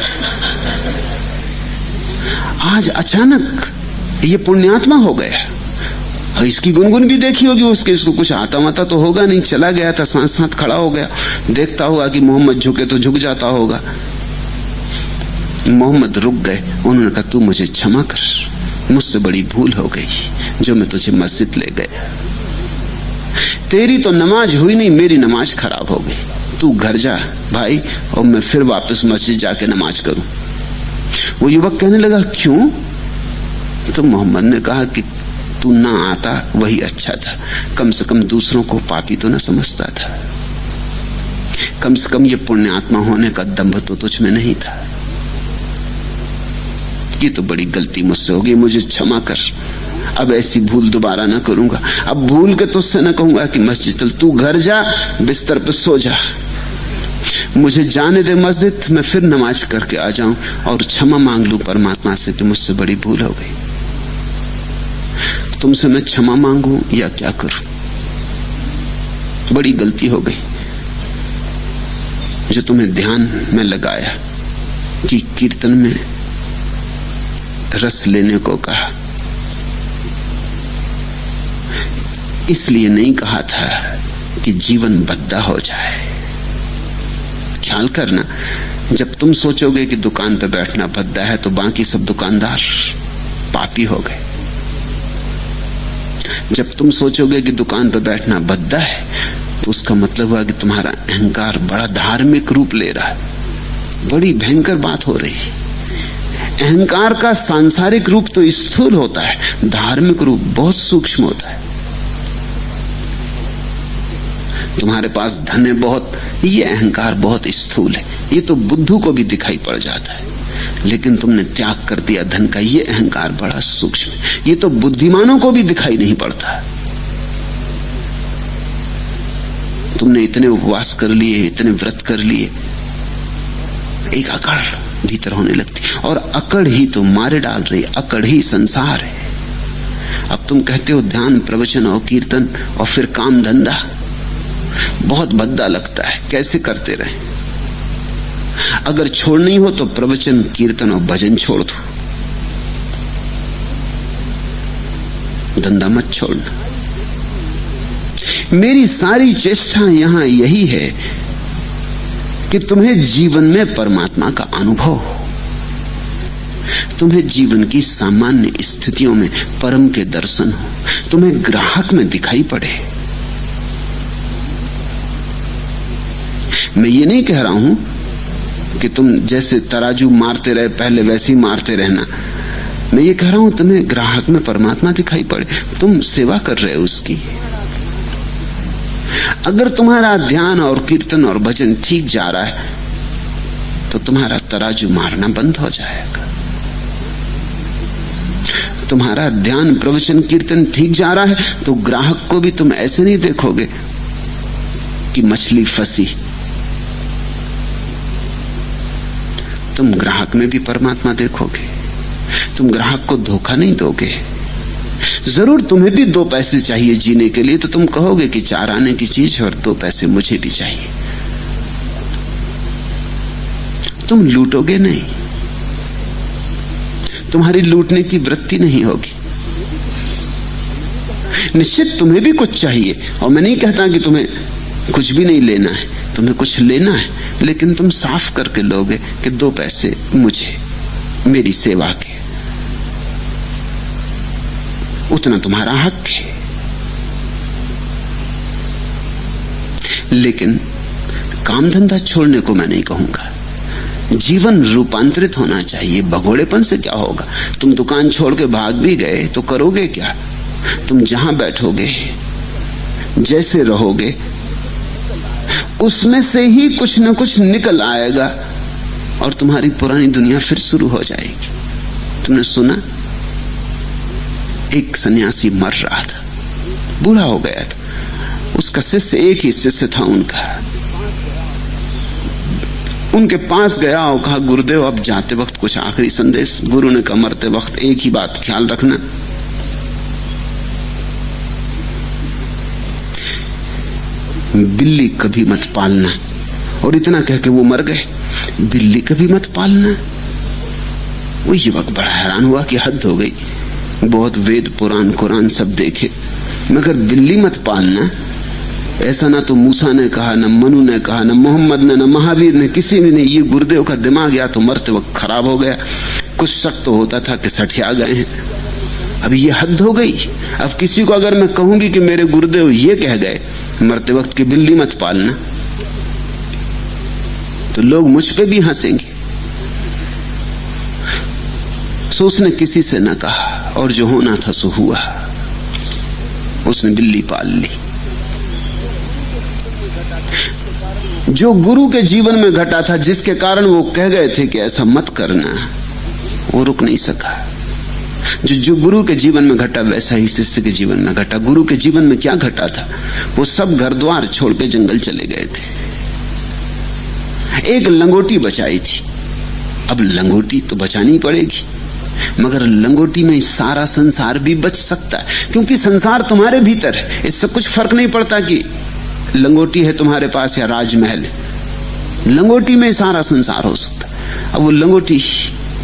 S1: आज अचानक ये पुण्यात्मा हो गया। इसकी गुनगुन भी देखी होगी उसके, इसको कुछ आता माता तो होगा नहीं। चला गया था, साथ साथ खड़ा हो गया, देखता होगा कि मोहम्मद झुके तो झुक जाता होगा। मोहम्मद रुक गए। उन्होंने कहा, तू मुझे क्षमा कर, मुझसे बड़ी भूल हो गई जो मैं तुझे मस्जिद ले गया। तेरी तो नमाज हुई नहीं, मेरी नमाज खराब हो गई। तू घर जा भाई, और मैं फिर वापस मस्जिद जाके नमाज करूं। वो युवक कहने लगा, क्यों? तो मोहम्मद ने कहा कि तू ना आता वही अच्छा था। कम से कम दूसरों को पापी तो ना समझता था। कम से कम ये पुण्यात्मा होने का दंभ तो तुझ में नहीं था। ये तो बड़ी गलती मुझसे हो गई, मुझे क्षमा कर। अब ऐसी भूल दोबारा ना करूंगा। अब भूल के तुझसे ना कहूंगा कि मस्जिद चल, तू घर जा, बिस्तर पे सो जा, मुझे जाने दे मस्जिद, मैं फिर नमाज करके आ जाऊं और क्षमा मांग लूं परमात्मा से कि मुझसे बड़ी भूल हो गई। तुमसे मैं क्षमा मांगू या क्या करूं? बड़ी गलती हो गई जो तुम्हें ध्यान में लगाया, कि कीर्तन में रस लेने को कहा। इसलिए नहीं कहा था कि जीवन भद्दा हो जाए। ख्याल करना, जब तुम सोचोगे कि दुकान पर बैठना भद्दा है तो बाकी सब दुकानदार पापी हो गए। जब तुम सोचोगे कि दुकान पर बैठना भद्दा है तो उसका मतलब हुआ कि तुम्हारा अहंकार बड़ा धार्मिक रूप ले रहा है। बड़ी भयंकर बात हो रही है। अहंकार का सांसारिक रूप तो स्थूल होता है, धार्मिक रूप बहुत सूक्ष्म होता है। तुम्हारे पास धन है बहुत, ये अहंकार बहुत स्थूल है, ये तो बुद्धू को भी दिखाई पड़ जाता है। लेकिन तुमने त्याग कर दिया धन का, ये अहंकार बड़ा सूक्ष्म है, ये तो बुद्धिमानों को भी दिखाई नहीं पड़ता। तुमने इतने उपवास कर लिए, इतने व्रत कर लिए, एक अकड़ भीतर होने लगती, और अकड़ ही तो मारे डाल रही, अकड़ ही संसार है। अब तुम कहते हो ध्यान, प्रवचन और कीर्तन और फिर काम धंधा, बहुत भद्दा लगता है, कैसे करते रहे? अगर छोड़नी हो तो प्रवचन, कीर्तन और भजन छोड़ दो, धंधा मत छोड़ना। मेरी सारी चेष्टा यहां यही है कि तुम्हें जीवन में परमात्मा का अनुभव हो, तुम्हें जीवन की सामान्य स्थितियों में परम के दर्शन हो, तुम्हें ग्राहक में दिखाई पड़े। मैं ये नहीं कह रहा हूं कि तुम जैसे तराजू मारते रहे पहले वैसे ही मारते रहना। मैं ये कह रहा हूं तुम्हें ग्राहक में परमात्मा दिखाई पड़े, तुम सेवा कर रहे हो उसकी। अगर तुम्हारा ध्यान और कीर्तन और भजन ठीक जा रहा है तो तुम्हारा तराजू मारना बंद हो जाएगा। तुम्हारा ध्यान प्रवचन कीर्तन ठीक जा रहा है तो ग्राहक को भी तुम ऐसे नहीं देखोगे कि मछली फंसी। तुम ग्राहक में भी परमात्मा देखोगे। तुम ग्राहक को धोखा नहीं दोगे। जरूर तुम्हें भी 2 पैसे चाहिए जीने के लिए, तो तुम कहोगे कि 4 आने की चीज है और 2 पैसे मुझे भी चाहिए। तुम लूटोगे नहीं, तुम्हारी लूटने की वृत्ति नहीं होगी। निश्चित तुम्हें भी कुछ चाहिए, और मैं नहीं कहता कि तुम्हें कुछ भी नहीं लेना है, तुम्हें कुछ लेना है, लेकिन तुम साफ करके लोगे कि 2 पैसे मुझे, मेरी सेवा के, उतना तुम्हारा हक है। लेकिन काम धंधा छोड़ने को मैं नहीं कहूंगा। जीवन रूपांतरित होना चाहिए। भगोड़ेपन से क्या होगा? तुम दुकान छोड़ के भाग भी गए तो करोगे क्या? तुम जहां बैठोगे, जैसे रहोगे, उसमें से ही कुछ न कुछ निकल आएगा और तुम्हारी पुरानी दुनिया फिर शुरू हो जाएगी। तुमने सुना, एक सन्यासी मर रहा था, बूढ़ा हो गया था। उसका शिष्य, एक ही शिष्य था उनके पास गया और कहा, गुरुदेव अब जाते वक्त कुछ आखिरी संदेश। गुरु ने कहा, मरते वक्त एक ही बात ख्याल रखना, बिल्ली कभी मत पालना। और इतना कह के वो मर गए। बिल्ली कभी मत पालना। वो युवक बड़ा हैरान हुआ कि हद हो गई। बहुत वेद पुराण कुरान सब देखे, मगर बिल्ली मत पालना, ऐसा ना तो मूसा ने कहा, न मनु ने कहा, न मोहम्मद ने, न महावीर ने, किसी ने नहीं। ये गुरुदेव का दिमाग या तो मरते वक्त खराब हो गया, कुछ शक तो होता था कि सठिया गए हैं। अब ये हद हो गई। अब किसी को अगर मैं कहूंगी कि मेरे गुरुदेव ये कह गए मरते वक्त कि बिल्ली मत पालना, तो लोग मुझ पे भी हंसेंगे। सो उसने किसी से न कहा और जो होना था सो हुआ। उसने बिल्ली पाल ली। जो गुरु के जीवन में घटा था, जिसके कारण वो कह गए थे कि ऐसा मत करना, वो रुक नहीं सका। जो गुरु के जीवन में घटा वैसा ही शिष्य के जीवन में घटा। गुरु के जीवन में क्या घटा था? वो सब घर द्वार छोड़ के जंगल चले गए थे। एक लंगोटी बचाई थी। अब लंगोटी तो बचानी पड़ेगी, मगर लंगोटी में सारा संसार भी बच सकता है, क्योंकि संसार तुम्हारे भीतर है। इससे कुछ फर्क नहीं पड़ता कि लंगोटी है तुम्हारे पास या राजमहल है। लंगोटी में सारा संसार हो सकता है। अब वो लंगोटी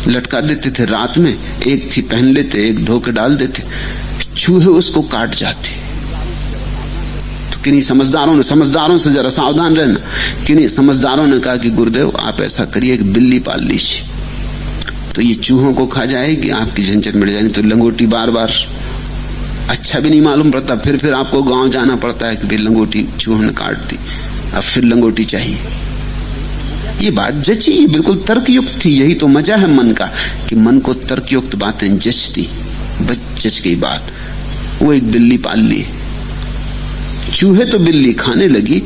S1: लटका देते थे रात में, एक थी पहन लेते, एक धो के डाल देते, चूहे उसको काट जाते। तो किन्हीं समझदारों से जरा सावधान रहना। किन्हीं समझदारों ने कहा कि गुरुदेव आप ऐसा करिए कि बिल्ली पाल लीजिए, तो ये चूहों को खा जाएगी, आपकी झंझट मिट जाएगी। तो लंगोटी बार बार अच्छा भी नहीं मालूम पड़ता, फिर आपको गांव जाना पड़ता है कि भाई लंगोटी चूहों ने काट दी, अब फिर लंगोटी चाहिए। ये बात जची, ये बिल्कुल तर्कयुक्त थी। यही तो मजा है मन का, कि मन को तर्कयुक्त बातें जचती। जच गई बात। वो एक बिल्ली पाल ली। चूहे तो बिल्ली खाने लगी,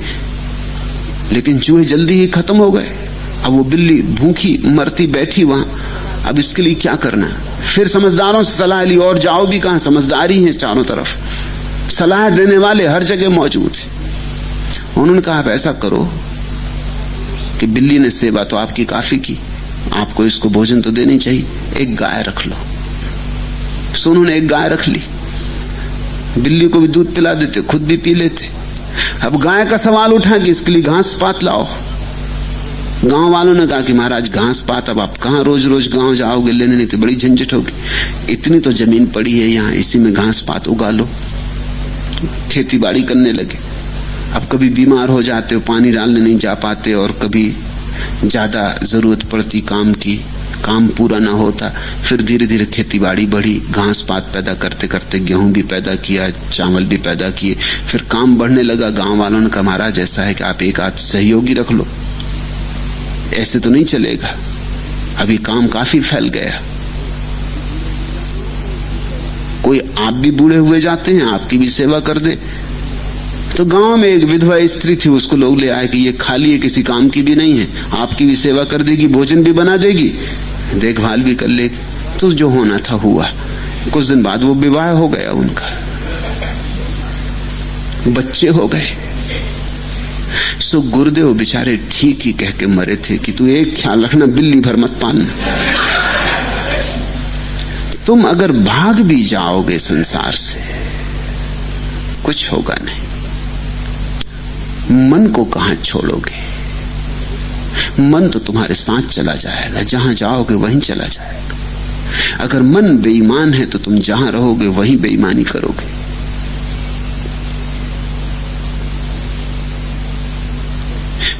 S1: लेकिन चूहे जल्दी ही खत्म हो गए। अब वो बिल्ली भूखी मरती बैठी वहां। अब इसके लिए क्या करना? फिर समझदारों से सलाह ली, और जाओ भी कहां, समझदारी है चारों तरफ, सलाह देने वाले हर जगह मौजूद है। उन्होंने कहा आप ऐसा करो कि बिल्ली ने सेवा तो आपकी काफी की, आपको इसको भोजन तो देनी चाहिए, एक गाय रख लो। सो उन्होंने एक गाय रख ली। बिल्ली को भी दूध पिला देते, खुद भी पी लेते। अब गाय का सवाल उठा कि इसके लिए घास पात लाओ। गांव वालों ने कहा कि महाराज घास पात अब आप कहां रोज रोज गांव जाओगे लेने, नहीं तो बड़ी झंझट होगी। इतनी तो जमीन पड़ी है यहाँ, इसी में घास पात उगा लो। खेती बाड़ी करने लगे। अब कभी बीमार हो जाते हो, पानी डालने नहीं जा पाते, और कभी ज्यादा जरूरत पड़ती काम की, काम पूरा ना होता। फिर धीरे धीरे खेती बाड़ी बढ़ी, घास पात पैदा करते करते गेहूं भी पैदा किया, चावल भी पैदा किए। फिर काम बढ़ने लगा। गांव वालों ने कहा महाराज ऐसा है कि आप एक आध सहयोगी रख लो, ऐसे तो नहीं चलेगा, अभी काम काफी फैल गया। कोई आप भी बूढ़े हुए जाते हैं, आपकी भी सेवा कर दे। तो गांव में एक विधवा स्त्री थी, उसको लोग ले आए कि ये खाली है, किसी काम की भी नहीं है, आपकी भी सेवा कर देगी, भोजन भी बना देगी, देखभाल भी कर लेगी। तो जो होना था हुआ। कुछ दिन बाद वो विवाह हो गया, उनका बच्चे हो गए। सो गुरुदेव बेचारे ठीक ही कह के मरे थे कि तू एक ख्याल रखना, बिल्ली भर मत पालना। तुम अगर भाग भी जाओगे संसार से कुछ होगा नहीं। मन को कहां छोड़ोगे? मन तो तुम्हारे साथ चला जाएगा, जहां जाओगे वहीं चला जाएगा। अगर मन बेईमान है तो तुम जहां रहोगे वहीं बेईमानी करोगे।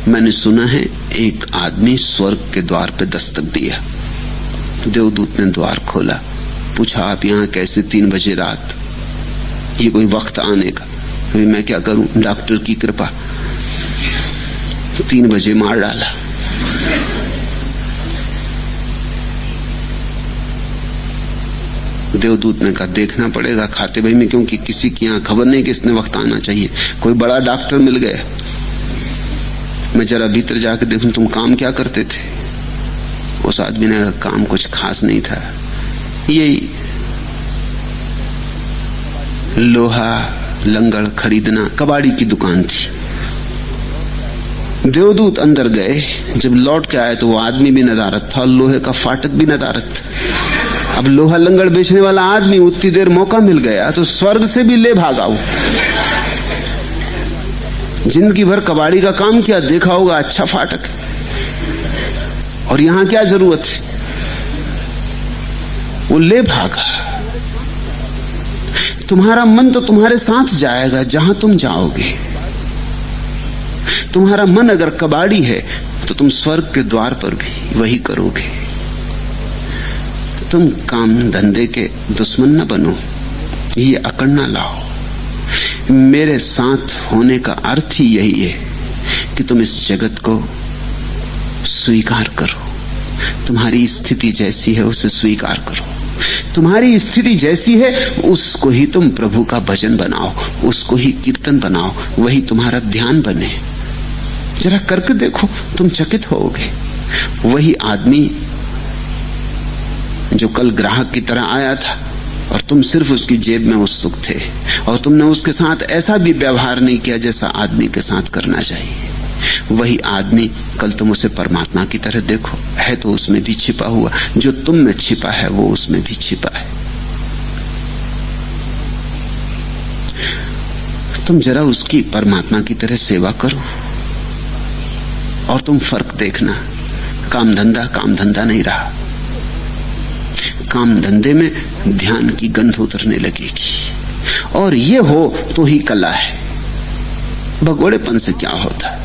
S1: मैंने सुना है एक आदमी स्वर्ग के द्वार पे दस्तक दिया। देवदूत ने द्वार खोला, पूछा आप यहां कैसे 3 बजे रात, ये कोई वक्त आने का? फिर मैं क्या करूं, डॉक्टर की कृपा। 3 बजे मार डाला। देवदूत ने कहा देखना पड़ेगा खाते भाई में, क्योंकि किसी की यहां खबर नहीं कि इसने वक्त आना चाहिए। कोई बड़ा डॉक्टर मिल गया। मैं जरा भीतर जाकर देखूं तुम काम क्या करते थे। उस आदमी ने कहा काम कुछ खास नहीं था, यही लोहा लंगड़ खरीदना, कबाड़ी की दुकान थी। देवदूत अंदर गए, जब लौट के आए तो वो आदमी भी नदारत था और लोहे का फाटक भी नदारत था। अब लोहा लंगड़ बेचने वाला आदमी, उतनी देर मौका मिल गया तो स्वर्ग से भी ले भागा। जिंदगी भर कबाड़ी का काम किया, देखा होगा अच्छा फाटक है, और यहां क्या जरूरत है, वो ले भागा। तुम्हारा मन तो तुम्हारे साथ जाएगा जहां तुम जाओगे। तुम्हारा मन अगर कबाड़ी है तो तुम स्वर्ग के द्वार पर भी वही करोगे। तो तुम काम धंधे के दुश्मन न बनो, ये अकड़ न लाओ। मेरे साथ होने का अर्थ ही यही है कि तुम इस जगत को स्वीकार करो। तुम्हारी स्थिति जैसी है उसे स्वीकार करो। तुम्हारी स्थिति जैसी है उसको ही तुम प्रभु का भजन बनाओ, उसको ही कीर्तन बनाओ, वही तुम्हारा ध्यान बने। जरा करके देखो, तुम चकित होगे। वही आदमी जो कल ग्राहक की तरह आया था और तुम सिर्फ उसकी जेब में उत्सुक थे, और तुमने उसके साथ ऐसा भी व्यवहार नहीं किया जैसा आदमी के साथ करना चाहिए, वही आदमी कल तुम उसे परमात्मा की तरह देखो। है तो उसमें भी छिपा हुआ, जो तुम में छिपा है वो उसमें भी छिपा है। तुम जरा उसकी परमात्मा की तरह सेवा करो और तुम फर्क देखना। काम धंधा नहीं रहा। काम धंधे में ध्यान की गंध उतरने लगेगी, और ये हो तो ही कला है। भगोड़ेपन से क्या होता है?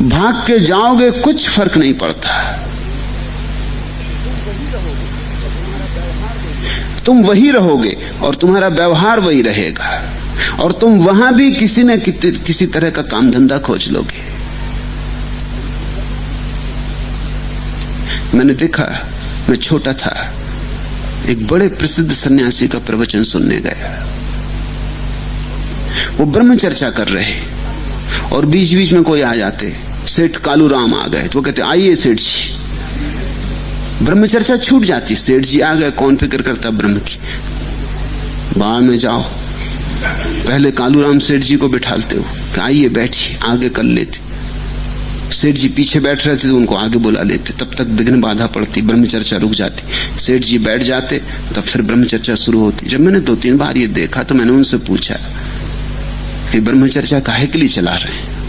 S1: भाग के जाओगे कुछ फर्क नहीं पड़ता। तुम वही रहोगे और तुम्हारा व्यवहार वही रहेगा, और तुम वहां भी किसी न किसी तरह का काम धंधा खोज लोगे। मैंने देखा, मैं छोटा था, एक बड़े प्रसिद्ध सन्यासी का प्रवचन सुनने गया। वो ब्रह्म चर्चा कर रहे और बीच बीच में कोई आ जाते। सेठ कालूराम आ गए तो वो कहते आइए सेठ जी। ब्रह्म चर्चा छूट जाती। सेठ जी आ गए, कौन फिक्र करता ब्रह्म की, बाद में जाओ। पहले कालूराम सेठ जी को बिठालते हो, आइए बैठिए, आगे कर लेते। सेठ जी पीछे बैठ रहे थे तो उनको आगे बुला लेते। तब तक विघ्न बाधा पड़ती, ब्रह्मचर्चा रुक जाती। सेठ जी बैठ जाते, तब फिर ब्रह्मचर्चा शुरू होती। जब मैंने 2-3 बार ये देखा तो मैंने उनसे पूछा कि ब्रह्मचर्चा काहे के लिए चला रहे हैं?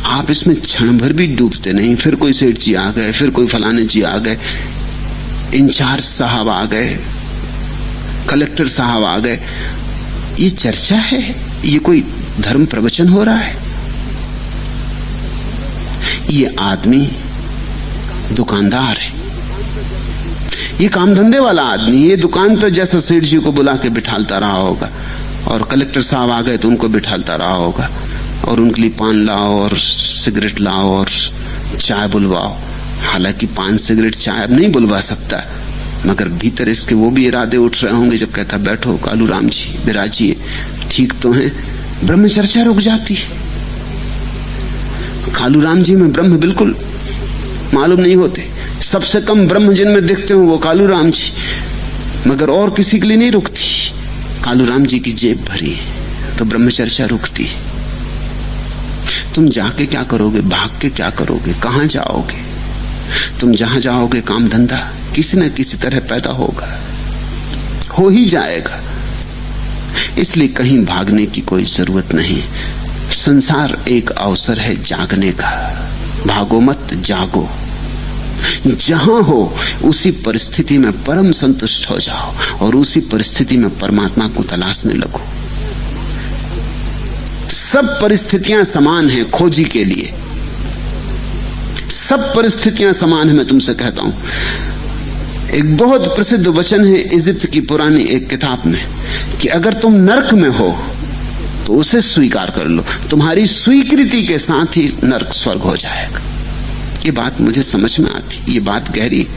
S1: आप इसमें क्षण भर भी डूबते नहीं। फिर कोई सेठ जी आ गए, फिर कोई फलाने जी आ गए, इंचार्ज साहब आ गए, कलेक्टर साहब आ गए। ये चर्चा है? ये कोई धर्म प्रवचन हो रहा है? ये आदमी दुकानदार है, ये काम धंधे वाला आदमी। ये दुकान पर जैसा सेठ जी को बुला के बिठालता रहा होगा, और कलेक्टर साहब आ गए तो उनको बिठालता रहा होगा, और उनके लिए पान लाओ और सिगरेट लाओ और चाय बुलवाओ। हालांकि पान सिगरेट चाय अब नहीं बुलवा सकता, मगर भीतर इसके वो भी इरादे उठ रहे होंगे। जब कहता बैठो कालूराम जी, विराजिए, ठीक तो है, ब्रह्मचर्चा रुक जाती है। कालूराम जी में ब्रह्म बिल्कुल मालूम नहीं होते। सबसे कम ब्रह्म जिनमें दिखते हो वो कालूराम जी, मगर और किसी के लिए नहीं रुकती। कालूराम जी की जेब भरी तो ब्रह्मचर्चा रुकती। तुम जाके क्या करोगे, भाग के क्या करोगे, कहां जाओगे? तुम जहां जाओगे काम धंधा किसी न किसी तरह पैदा होगा, हो ही जाएगा। इसलिए कहीं भागने की कोई जरूरत नहीं। संसार एक अवसर है जागने का। भागो मत, जागो। जहां हो उसी परिस्थिति में परम संतुष्ट हो जाओ और उसी परिस्थिति में परमात्मा को तलाशने लगो। सब परिस्थितियां समान हैं खोजी के लिए, सब परिस्थितियां समान है। मैं तुमसे कहता हूं, एक बहुत प्रसिद्ध वचन है इजिप्ट की पुरानी एक किताब में कि अगर तुम नरक में हो तो उसे स्वीकार कर लो, तुम्हारी स्वीकृति के साथ ही नरक स्वर्ग हो जाएगा। ये बात मुझे समझ में आती, ये बात गहरी।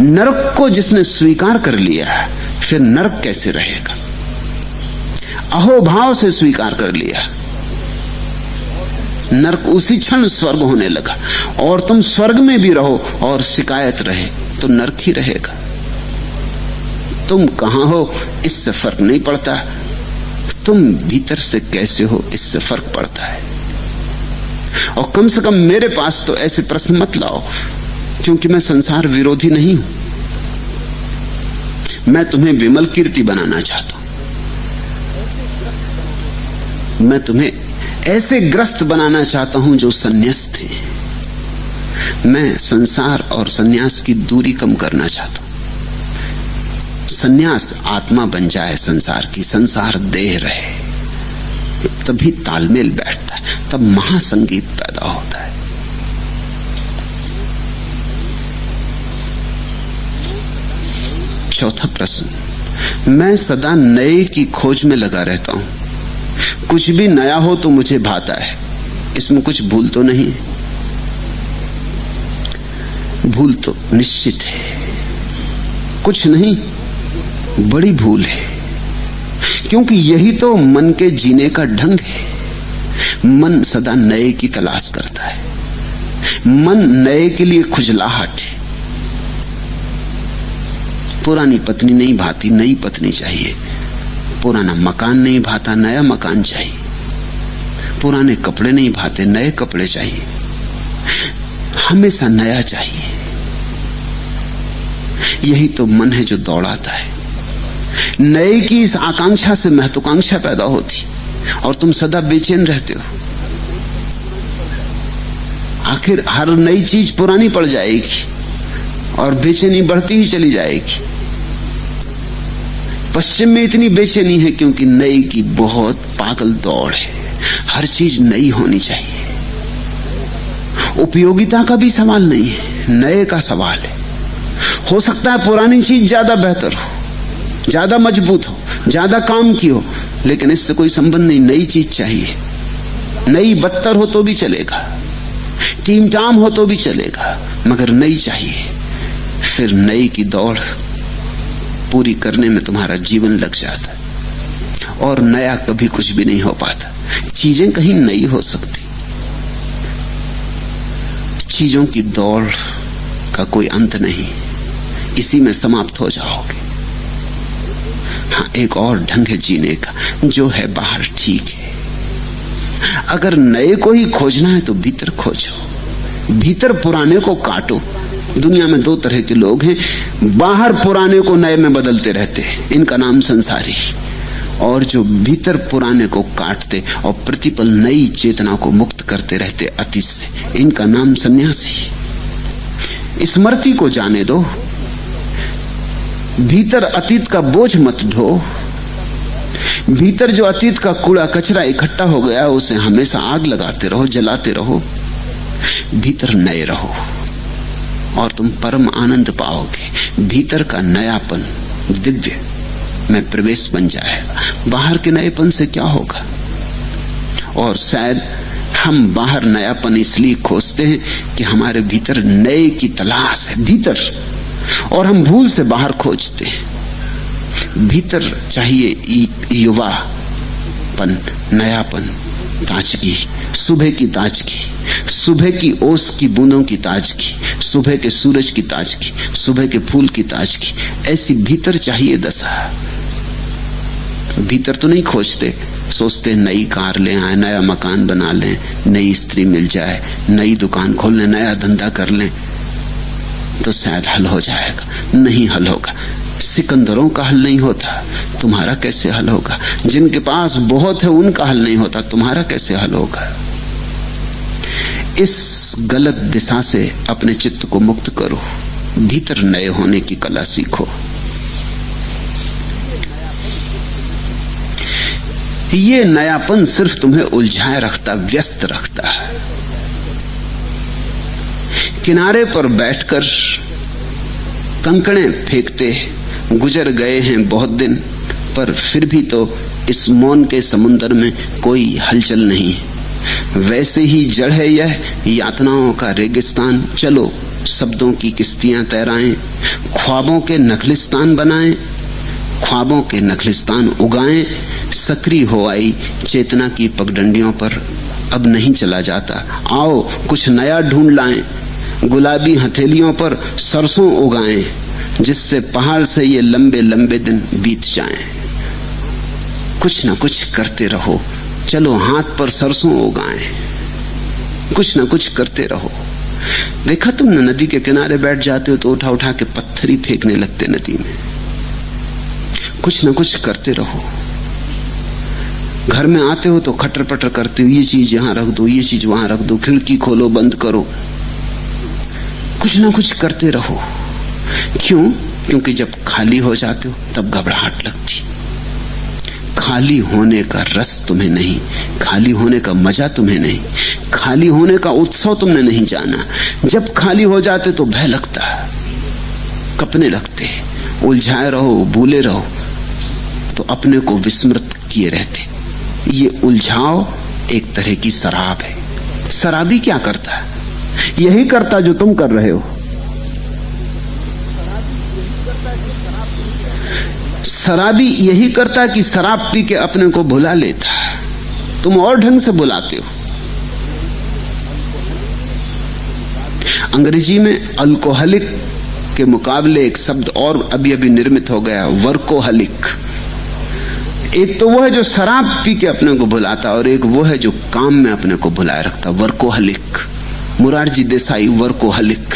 S1: नरक को जिसने स्वीकार कर लिया फिर नरक कैसे रहेगा? अहोभाव से स्वीकार कर लिया, नरक उसी क्षण स्वर्ग होने लगा। और तुम स्वर्ग में भी रहो और शिकायत रहे तो नरक ही रहेगा। तुम कहां हो इससे फर्क नहीं पड़ता, तुम भीतर से कैसे हो इससे फर्क पड़ता है। और कम से कम मेरे पास तो ऐसे प्रश्न मत लाओ, क्योंकि मैं संसार विरोधी नहीं हूं। मैं तुम्हें विमल कीर्ति बनाना चाहता हूं। मैं तुम्हें ऐसे ग्रस्त बनाना चाहता हूं जो संन्यास्त हैं। मैं संसार और संन्यास की दूरी कम करना चाहता हूं। संन्यास आत्मा बन जाए संसार की, संसार देह रहे, तभी तालमेल बैठता है, तब महासंगीत पैदा होता है। चौथा प्रश्न, मैं सदा नए की खोज में लगा रहता हूं। कुछ भी नया हो तो मुझे भाता है, इसमें कुछ भूल तो नहीं? भूल तो निश्चित है, कुछ नहीं, बड़ी भूल है। क्योंकि यही तो मन के जीने का ढंग है। मन सदा नए की तलाश करता है, मन नए के लिए खुजलाहट है। पुरानी पत्नी नहीं भाती, नई पत्नी चाहिए। पुराना मकान नहीं भाता, नया मकान चाहिए। पुराने कपड़े नहीं भाते, नए कपड़े चाहिए। हमेशा नया चाहिए। यही तो मन है जो दौड़ाता है। नए की इस आकांक्षा से महत्वाकांक्षा पैदा होती और तुम सदा बेचैन रहते हो। आखिर हर नई चीज पुरानी पड़ जाएगी और बेचैनी बढ़ती ही चली जाएगी। पश्चिम में इतनी बेचैनी है क्योंकि नई की बहुत पागल दौड़ है। हर चीज नई होनी चाहिए। उपयोगिता का भी सवाल नहीं है, नए का सवाल है। हो सकता है पुरानी चीज ज्यादा बेहतर हो, ज्यादा मजबूत हो, ज्यादा काम की हो, लेकिन इससे कोई संबंध नहीं। नई चीज चाहिए। नई बदतर हो तो भी चलेगा, टीमटाम हो तो भी चलेगा, मगर नई चाहिए। फिर नई की दौड़ पूरी करने में तुम्हारा जीवन लग जाता है और नया कभी कुछ भी नहीं हो पाता। चीजें कहीं नई हो सकती, चीजों की दौड़ का कोई अंत नहीं, इसी में समाप्त हो जाओगे। हाँ, एक और ढंग है जीने का, जो है बाहर ठीक है। अगर नए को ही खोजना है तो भीतर खोजो, भीतर पुराने को काटो। दुनिया में दो तरह के लोग हैं, बाहर पुराने को नए में बदलते रहते हैं, इनका नाम संसारी। और जो भीतर पुराने को काटते और प्रतिपल नई चेतना को मुक्त करते रहते अतीत से, इनका नाम सन्यासी। स्मृति को जाने दो, भीतर अतीत का बोझ मत ढो। भीतर जो अतीत का कूड़ा कचरा इकट्ठा हो गया उसे हमेशा आग लगाते रहो, जलाते रहो। भीतर नए रहो और तुम परम आनंद पाओगे। भीतर का नयापन दिव्य में प्रवेश बन जाएगा। बाहर के नएपन से क्या होगा? और शायद हम बाहर नयापन इसलिए खोजते हैं कि हमारे भीतर नए की तलाश है भीतर, और हम भूल से बाहर खोजते हैं। भीतर चाहिए युवापन, नयापन, ताजगी, सुबह की ताजगी, सुबह की ओस की बूंदों की ताजगी, सुबह के सूरज की ताजगी, सुबह के फूल की ताजगी, ऐसी भीतर चाहिए दशा। भीतर तो नहीं खोजते, सोचते नई कार ले आए, नया मकान बना लें, नई स्त्री मिल जाए, नई दुकान खोल लें, नया धंधा कर लें तो शायद हल हो जाएगा। नहीं हल होगा। सिकंदरों का हल नहीं होता, तुम्हारा कैसे हल होगा? जिनके पास बहुत है उनका हल नहीं होता, तुम्हारा कैसे हल होगा? इस गलत दिशा से अपने चित्त को मुक्त करो, भीतर नए होने की कला सीखो। ये नयापन सिर्फ तुम्हें उलझाए रखता, व्यस्त रखता है। किनारे पर बैठकर कंकड़े फेंकते गुजर गए हैं बहुत दिन, पर फिर भी तो इस मौन के समुद्र में कोई हलचल नहीं है। वैसे ही जड़ है यह यातनाओं का रेगिस्तान। चलो शब्दों की किश्तियां तैराएं, ख्वाबों के नखलिस्तान बनाएं, ख्वाबों के नखलिस्तान उगाएं। सक्रिय हो आई चेतना की पगडंडियों पर अब नहीं चला जाता। आओ कुछ नया ढूंढ लाएं, गुलाबी हथेलियों पर सरसों उगाएं, जिससे पहाड़ से ये लंबे लंबे दिन बीत जाएं। कुछ न कुछ करते रहो, चलो हाथ पर सरसों उगाएं, कुछ न कुछ करते रहो। देखा तुमने, नदी के किनारे बैठ जाते हो तो उठा उठा के पत्थर ही फेंकने लगते नदी में। कुछ न कुछ करते रहो। घर में आते हो तो खटर पटर करते हो, ये चीज यहां रख दो, ये चीज वहां रख दो, खिड़की खोलो बंद करो। कुछ ना कुछ करते रहो। क्यों? क्योंकि जब खाली हो जाते हो तब घबराहट लगती। खाली होने का रस तुम्हें नहीं, खाली होने का मजा तुम्हें नहीं, खाली होने का उत्सव तुमने नहीं जाना। जब खाली हो जाते तो भय लगता, कपने लगते, उलझाए रहो, भूले रहो तो अपने को विस्मृत किए रहते। ये उलझाव एक तरह की शराब है। शराबी क्या करता है? यही करता जो तुम कर रहे हो। शराबी यही करता कि शराब पी के अपने को भुला लेता। तुम और ढंग से बुलाते हो। अंग्रेजी में अल्कोहलिक के मुकाबले एक शब्द और अभी अभी निर्मित हो गया, वर्कोहलिक। एक तो वो है जो शराब पी के अपने को भुलाता, और एक वो है जो काम में अपने को भुलाए रखता, वर्कोहलिक। मुरारजी देसाई वर्कोहलिक,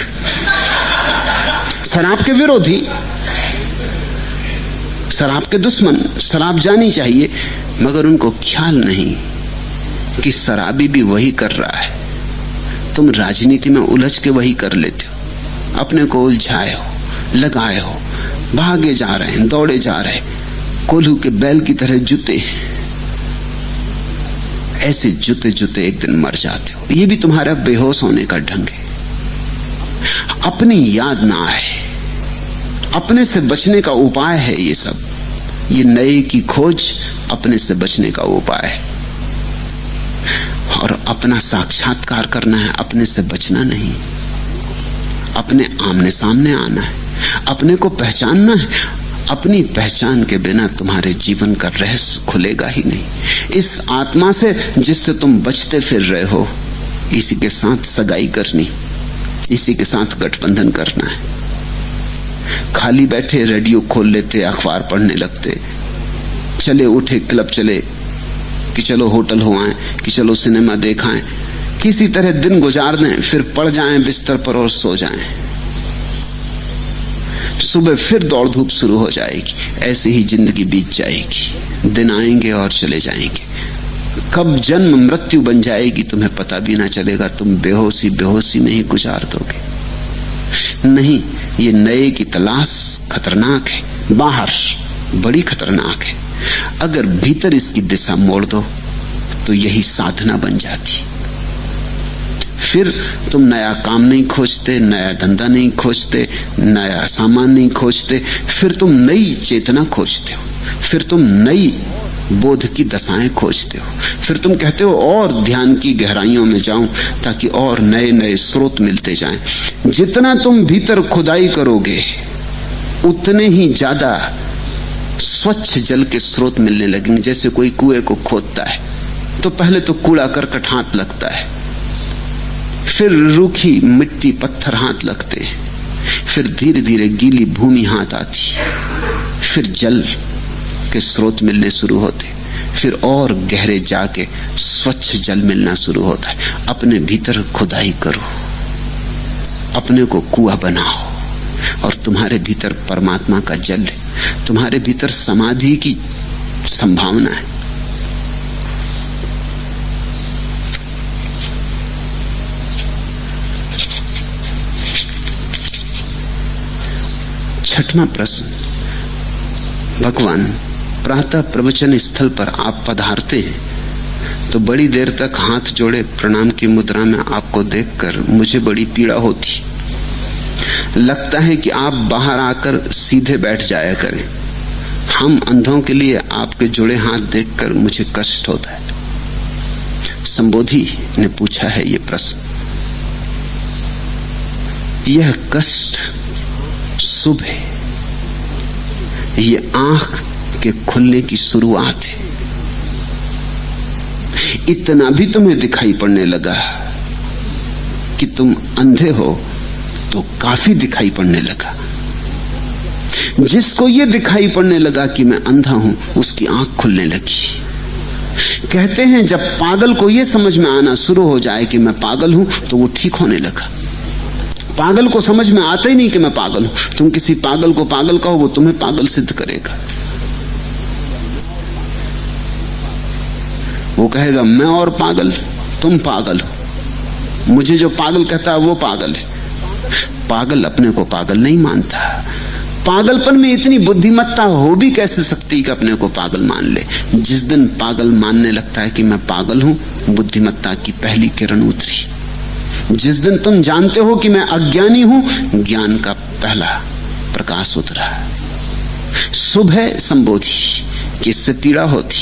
S1: शराब के विरोधी, शराब के दुश्मन। शराब जानी चाहिए, मगर उनको ख्याल नहीं कि शराबी भी वही कर रहा है। तुम राजनीति में उलझ के वही कर लेते हो, अपने को उलझाए हो, लगाए हो, भागे जा रहे हैं, दौड़े जा रहे हैं, कोल्हू के बैल की तरह जुते। ऐसे जुते जुते एक दिन मर जाते हो। ये भी तुम्हारा बेहोश होने का ढंग है। अपनी याद ना आए, अपने से बचने का उपाय है ये सब। ये नए की खोज अपने से बचने का उपाय है, और अपना साक्षात्कार करना है, अपने से बचना नहीं। अपने आमने सामने आना है, अपने को पहचानना है। अपनी पहचान के बिना तुम्हारे जीवन का रहस्य खुलेगा ही नहीं। इस आत्मा से जिससे तुम बचते फिर रहे हो, इसी के साथ सगाई करनी, इसी के साथ गठबंधन करना है। खाली बैठे रेडियो खोल लेते, अखबार पढ़ने लगते, चले उठे क्लब चले, कि चलो होटल हो आए, कि चलो सिनेमा देखाएं, किसी तरह दिन गुजार दें, फिर पड़ जाएं बिस्तर पर और सो जाएं। सुबह फिर दौड़ धूप शुरू हो जाएगी। ऐसे ही जिंदगी बीत जाएगी, दिन आएंगे और चले जाएंगे। कब जन्म मृत्यु बन जाएगी तुम्हें पता भी ना चलेगा। तुम बेहोशी बेहोशी में ही गुजार दोगे। नहीं, ये नए की तलाश खतरनाक है, बाहर बड़ी खतरनाक है। अगर भीतर इसकी दिशा मोड़ दो तो यही साधना बन जाती। फिर तुम नया काम नहीं खोजते, नया धंधा नहीं खोजते, नया सामान नहीं खोजते, फिर तुम नई चेतना खोजते हो, फिर तुम नई बोध की दशाएं खोजते हो, फिर तुम कहते हो और ध्यान की गहराइयों में जाऊं ताकि और नए नए स्रोत मिलते जाएं। जितना तुम भीतर खुदाई करोगे उतने ही ज्यादा स्वच्छ जल के स्रोत मिलने लगेंगे। जैसे कोई कुएं को खोदता है तो पहले तो कूड़ा करकट हाथ लगता है, फिर रूखी मिट्टी पत्थर हाथ लगते हैं, फिर धीरे धीरे गीली भूमि हाथ आती, फिर जल के स्रोत मिलने शुरू होते, फिर और गहरे जाके स्वच्छ जल मिलना शुरू होता है। अपने भीतर खुदाई करो, अपने को कुआं बनाओ और तुम्हारे भीतर परमात्मा का जल है, तुम्हारे भीतर समाधि की संभावना है। छठवां प्रश्न, भगवान प्रातः प्रवचन स्थल पर आप पधारते हैं तो बड़ी देर तक हाथ जोड़े प्रणाम की मुद्रा में आपको देखकर मुझे बड़ी पीड़ा होती। लगता है कि आप बाहर आकर सीधे बैठ जाया करें। हम अंधों के लिए आपके जुड़े हाथ देखकर मुझे कष्ट होता है। संबोधि ने पूछा है ये प्रश्न। यह कष्ट शुभ है, ये आंख के खुलने की शुरुआत है। इतना भी तुम्हें दिखाई पड़ने लगा कि तुम अंधे हो तो काफी दिखाई पड़ने लगा। जिसको ये दिखाई पड़ने लगा कि मैं अंधा हूं, उसकी आंख खुलने लगी। कहते हैं जब पागल को ये समझ में आना शुरू हो जाए कि मैं पागल हूं तो वो ठीक होने लगा। पागल को समझ में आता ही नहीं कि मैं पागल हूं। तुम किसी पागल को पागल कहो, वो तुम्हें पागल सिद्ध करेगा। वो कहेगा मैं और पागल, तुम पागल हो। मुझे जो पागल कहता है वो पागल है। पागल अपने को पागल नहीं मानता। पागलपन में इतनी बुद्धिमत्ता हो भी कैसे सकती कि अपने को पागल मान ले। जिस दिन पागल मानने लगता है कि मैं पागल हूं, बुद्धिमत्ता की पहली किरण उतरी। जिस दिन तुम जानते हो कि मैं अज्ञानी हूं, ज्ञान का पहला प्रकाश उतरा। शुभ है संबोधि कि इससे पीड़ा होती।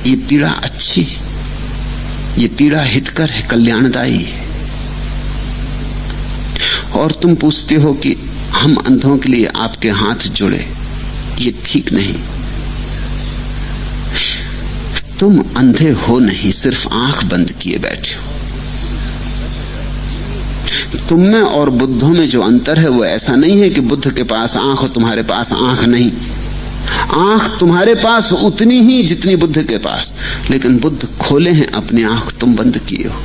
S1: ये पीड़ा अच्छी, ये पीड़ा हितकर है, कल्याणदायी है। और तुम पूछते हो कि हम अंधों के लिए आपके हाथ जुड़े, ये ठीक नहीं। तुम अंधे हो नहीं, सिर्फ आंख बंद किए बैठे हो। तुम में और बुद्धों में जो अंतर है वो ऐसा नहीं है कि बुद्ध के पास आंख और तुम्हारे पास आंख नहीं। आंख तुम्हारे पास उतनी ही जितनी बुद्ध के पास, लेकिन बुद्ध खोले हैं अपनी आंख, तुम बंद किए हो।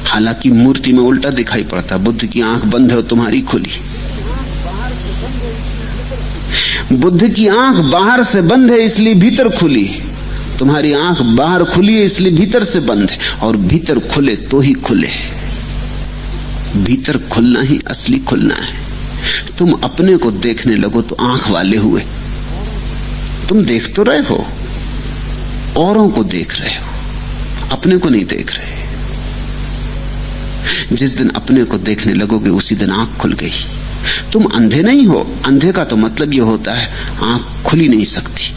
S1: हालांकि मूर्ति में उल्टा दिखाई पड़ता, बुद्ध की आंख बंद है और तुम्हारी खुली। बुद्ध की आंख बाहर से बंद है इसलिए भीतर खुली, तुम्हारी आंख बाहर खुली है इसलिए भीतर से बंद है। और भीतर खुले तो ही खुले, भीतर खुलना ही असली खुलना है। तुम अपने को देखने लगो तो आंख वाले हुए। तुम देख तो रहे हो, औरों को देख रहे हो, अपने को नहीं देख रहे। जिस दिन अपने को देखने लगोगे उसी दिन आंख खुल गई। तुम अंधे नहीं हो। अंधे का तो मतलब यह होता है आंख खुली नहीं सकती।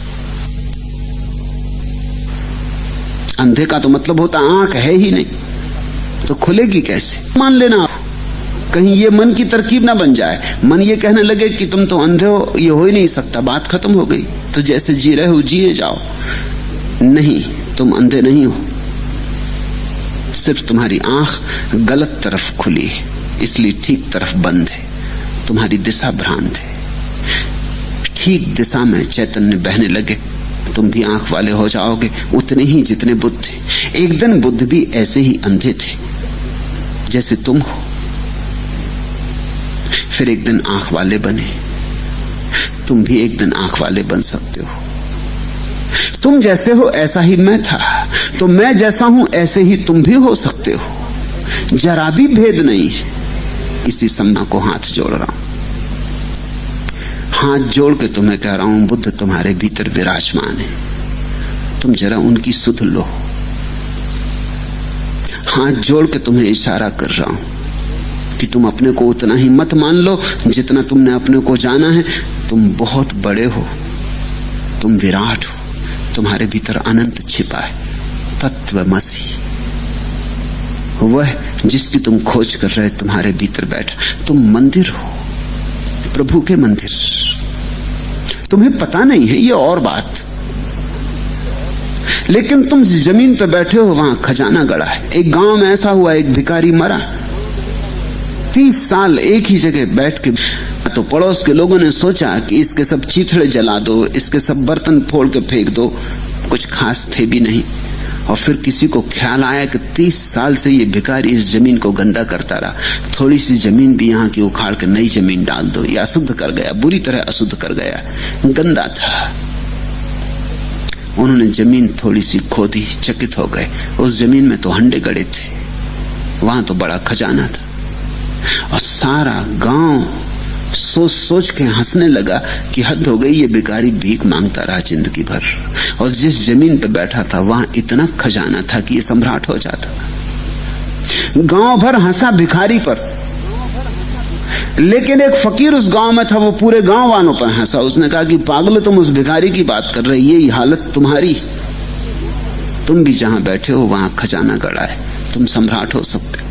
S1: अंधे का तो मतलब होता आंख है ही नहीं, तो खुलेगी कैसे? मान लेना कहीं ये मन की तरकीब ना बन जाए, मन ये कहने लगे कि तुम तो अंधे हो, ये हो ही नहीं सकता, बात खत्म हो गई, तो जैसे जी रहे हो जिए जाओ। नहीं, तुम अंधे नहीं हो, सिर्फ तुम्हारी आंख गलत तरफ खुली है इसलिए ठीक तरफ बंद है। तुम्हारी दिशा भ्रांत है। ठीक दिशा में चैतन्य बहने लगे, तुम भी आंख वाले हो जाओगे, उतने ही जितने बुद्ध थे। एक दिन बुद्ध भी ऐसे ही अंधे थे जैसे तुम हो, फिर एक दिन आंख वाले बने। तुम भी एक दिन आंख वाले बन सकते हो। तुम जैसे हो ऐसा ही मैं था, तो मैं जैसा हूं ऐसे ही तुम भी हो सकते हो। जरा भी भेद नहीं है। इसी सम्मा को हाथ जोड़ रहा हूं, हाथ जोड़ के तुम्हें कह रहा हूं बुद्ध तुम्हारे भीतर विराजमान है, तुम जरा उनकी सुध लो। हाथ जोड़ के तुम्हें इशारा कर रहा हूं कि तुम अपने को उतना ही मत मान लो जितना तुमने अपने को जाना है। तुम बहुत बड़े हो, तुम विराट हो, तुम्हारे भीतर अनंत छिपा है। तत्वमसि, वह जिसकी तुम खोज कर रहे तुम्हारे भीतर बैठा। तुम मंदिर हो, प्रभु के मंदिर। तुम्हें पता नहीं है ये और बात, लेकिन तुम जमीन पे बैठे हो, वहां खजाना गड़ा है। एक गांव में ऐसा हुआ, एक भिखारी मरा, 30 साल एक ही जगह बैठ के। तो पड़ोस के लोगों ने सोचा कि इसके सब चीथड़े जला दो, इसके सब बर्तन फोड़ के फेंक दो, कुछ खास थे भी नहीं। और फिर किसी को ख्याल आया कि 30 साल से ये भिखारी इस जमीन को गंदा करता रहा, थोड़ी सी जमीन भी यहाँ की उखाड़ के नई जमीन डाल दो। ये अशुद्ध कर गया, बुरी तरह अशुद्ध कर गया, गंदा था। उन्होंने जमीन थोड़ी सी खोदी, चकित हो गए, उस जमीन में तो हंडे गड़े थे, वहां तो बड़ा खजाना था। और सारा गांव सोच सोच के हंसने लगा कि हद हो गई, ये भिखारी भीख मांगता रहा जिंदगी भर, और जिस जमीन पे बैठा था वहां इतना खजाना था कि ये सम्राट हो जाता। गांव भर हंसा भिखारी पर, लेकिन एक फकीर उस गांव में था, वो पूरे गांव वालों पर हंसा। उसने कहा कि पागल, तुम उस भिखारी की बात कर रहे, यही हालत तुम्हारी, तुम भी जहां बैठे हो वहां खजाना गड़ा है, तुम सम्राट हो सकते।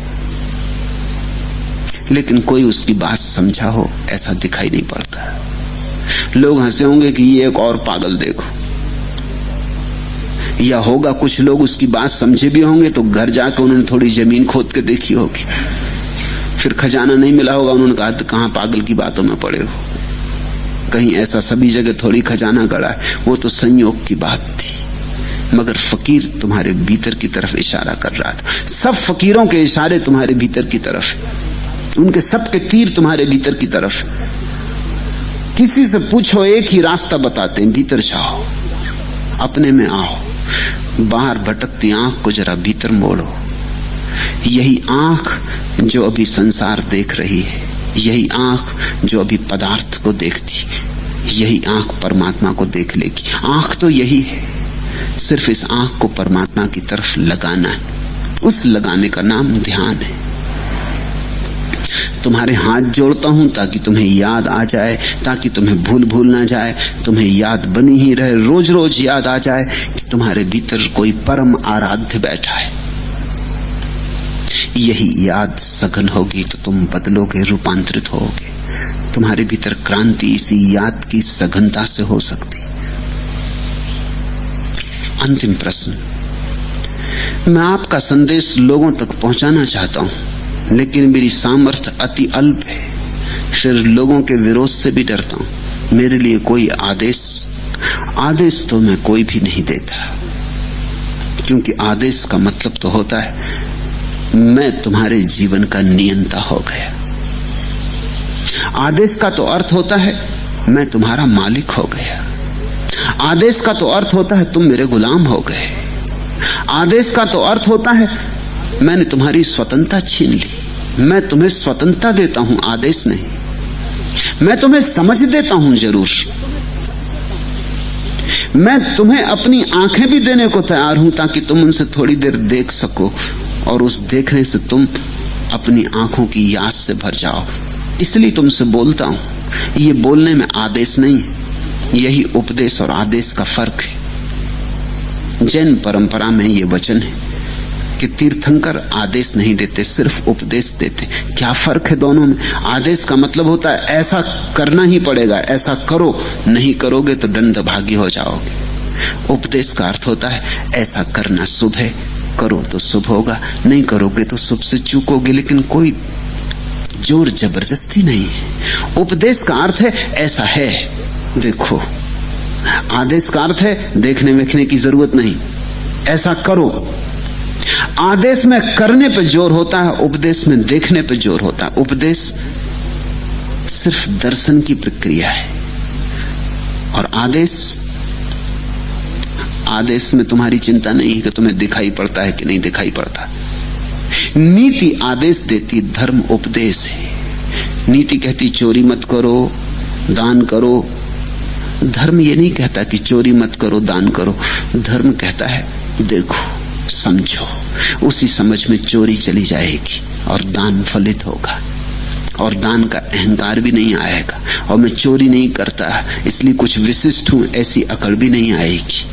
S1: लेकिन कोई उसकी बात समझा हो ऐसा दिखाई नहीं पड़ता। लोग हंसे होंगे कि ये एक और पागल देखो, या होगा कुछ लोग उसकी बात समझे भी होंगे तो घर जाकर उन्होंने थोड़ी जमीन खोद के देखी होगी, फिर खजाना नहीं मिला होगा, उन्होंने कहा कहां पागल की बातों में पड़े हो, कहीं ऐसा सभी जगह थोड़ी खजाना गड़ा है, वो तो संयोग की बात थी। मगर फकीर तुम्हारे भीतर की तरफ इशारा कर रहा था। सब फकीरों के इशारे तुम्हारे भीतर की तरफ, उनके सबके तीर तुम्हारे भीतर की तरफ। किसी से पूछो एक ही रास्ता बताते हैं, भीतर जाओ, अपने में आओ, बाहर भटकती आंख को जरा भीतर मोड़ो। यही आंख जो अभी संसार देख रही है, यही आंख जो अभी पदार्थ को देखती, यही आंख परमात्मा को देख लेगी। आंख तो यही है, सिर्फ इस आंख को परमात्मा की तरफ लगाना है। उस लगाने का नाम ध्यान है। तुम्हारे हाथ जोड़ता हूं ताकि तुम्हें याद आ जाए, ताकि तुम्हें भूल ना जाए, तुम्हें याद बनी ही रहे, रोज रोज याद आ जाए कि तुम्हारे भीतर कोई परम आराध्य बैठा है। यही याद सघन होगी तो तुम बदलोगे, रूपांतरित होगे। तुम्हारे भीतर क्रांति इसी याद की सघनता से हो सकती। अंतिम प्रश्न, मैं आपका संदेश लोगों तक पहुंचाना चाहता हूं, लेकिन मेरी सामर्थ्य अति अल्प है, फिर लोगों के विरोध से भी डरता हूं। मेरे लिए कोई आदेश तो मैं कोई भी नहीं देता, क्योंकि आदेश का मतलब तो होता है मैं तुम्हारे जीवन का नियंता हो गया। आदेश का तो अर्थ होता है मैं तुम्हारा मालिक हो गया। आदेश का तो अर्थ होता है तुम मेरे गुलाम हो गए। आदेश का तो अर्थ होता है मैंने तुम्हारी स्वतंत्रता छीन ली। मैं तुम्हें स्वतंत्रता देता हूं, आदेश नहीं। मैं तुम्हें समझ देता हूं जरूर, मैं तुम्हें अपनी आंखें भी देने को तैयार हूं ताकि तुम उनसे थोड़ी देर देख सको, और उस देखने से तुम अपनी आंखों की याद से भर जाओ। इसलिए तुमसे बोलता हूं। ये बोलने में आदेश नहीं है, यही उपदेश और आदेश का फर्क है। जैन परंपरा में ये वचन है कि तीर्थंकर आदेश नहीं देते, सिर्फ उपदेश देते। क्या फर्क है दोनों में? आदेश का मतलब होता है ऐसा करना ही पड़ेगा, ऐसा करो, नहीं करोगे तो दंडभागी हो जाओगे। उपदेश का अर्थ होता है ऐसा करना शुभ है, करो तो शुभ होगा, नहीं करोगे तो शुभ से चूकोगे, लेकिन कोई जोर जबरदस्ती नहीं है। उपदेश का अर्थ है ऐसा है, देखो। आदेश का अर्थ है देखने वेखने की जरूरत नहीं, ऐसा करो। आदेश में करने पे जोर होता है, उपदेश में देखने पे जोर होता है। उपदेश सिर्फ दर्शन की प्रक्रिया है, और आदेश में तुम्हारी चिंता नहीं है कि तुम्हें दिखाई पड़ता है कि नहीं दिखाई पड़ता। नीति आदेश देती, धर्म उपदेश है। नीति कहती चोरी मत करो, दान करो। धर्म ये नहीं कहता कि चोरी मत करो, दान करो। धर्म कहता है देखो, समझो, उसी समझ में चोरी चली जाएगी और दान फलित होगा, और दान का अहंकार भी नहीं आएगा, और मैं चोरी नहीं करता इसलिए कुछ विशिष्ट हूं ऐसी अकड़ भी नहीं आएगी।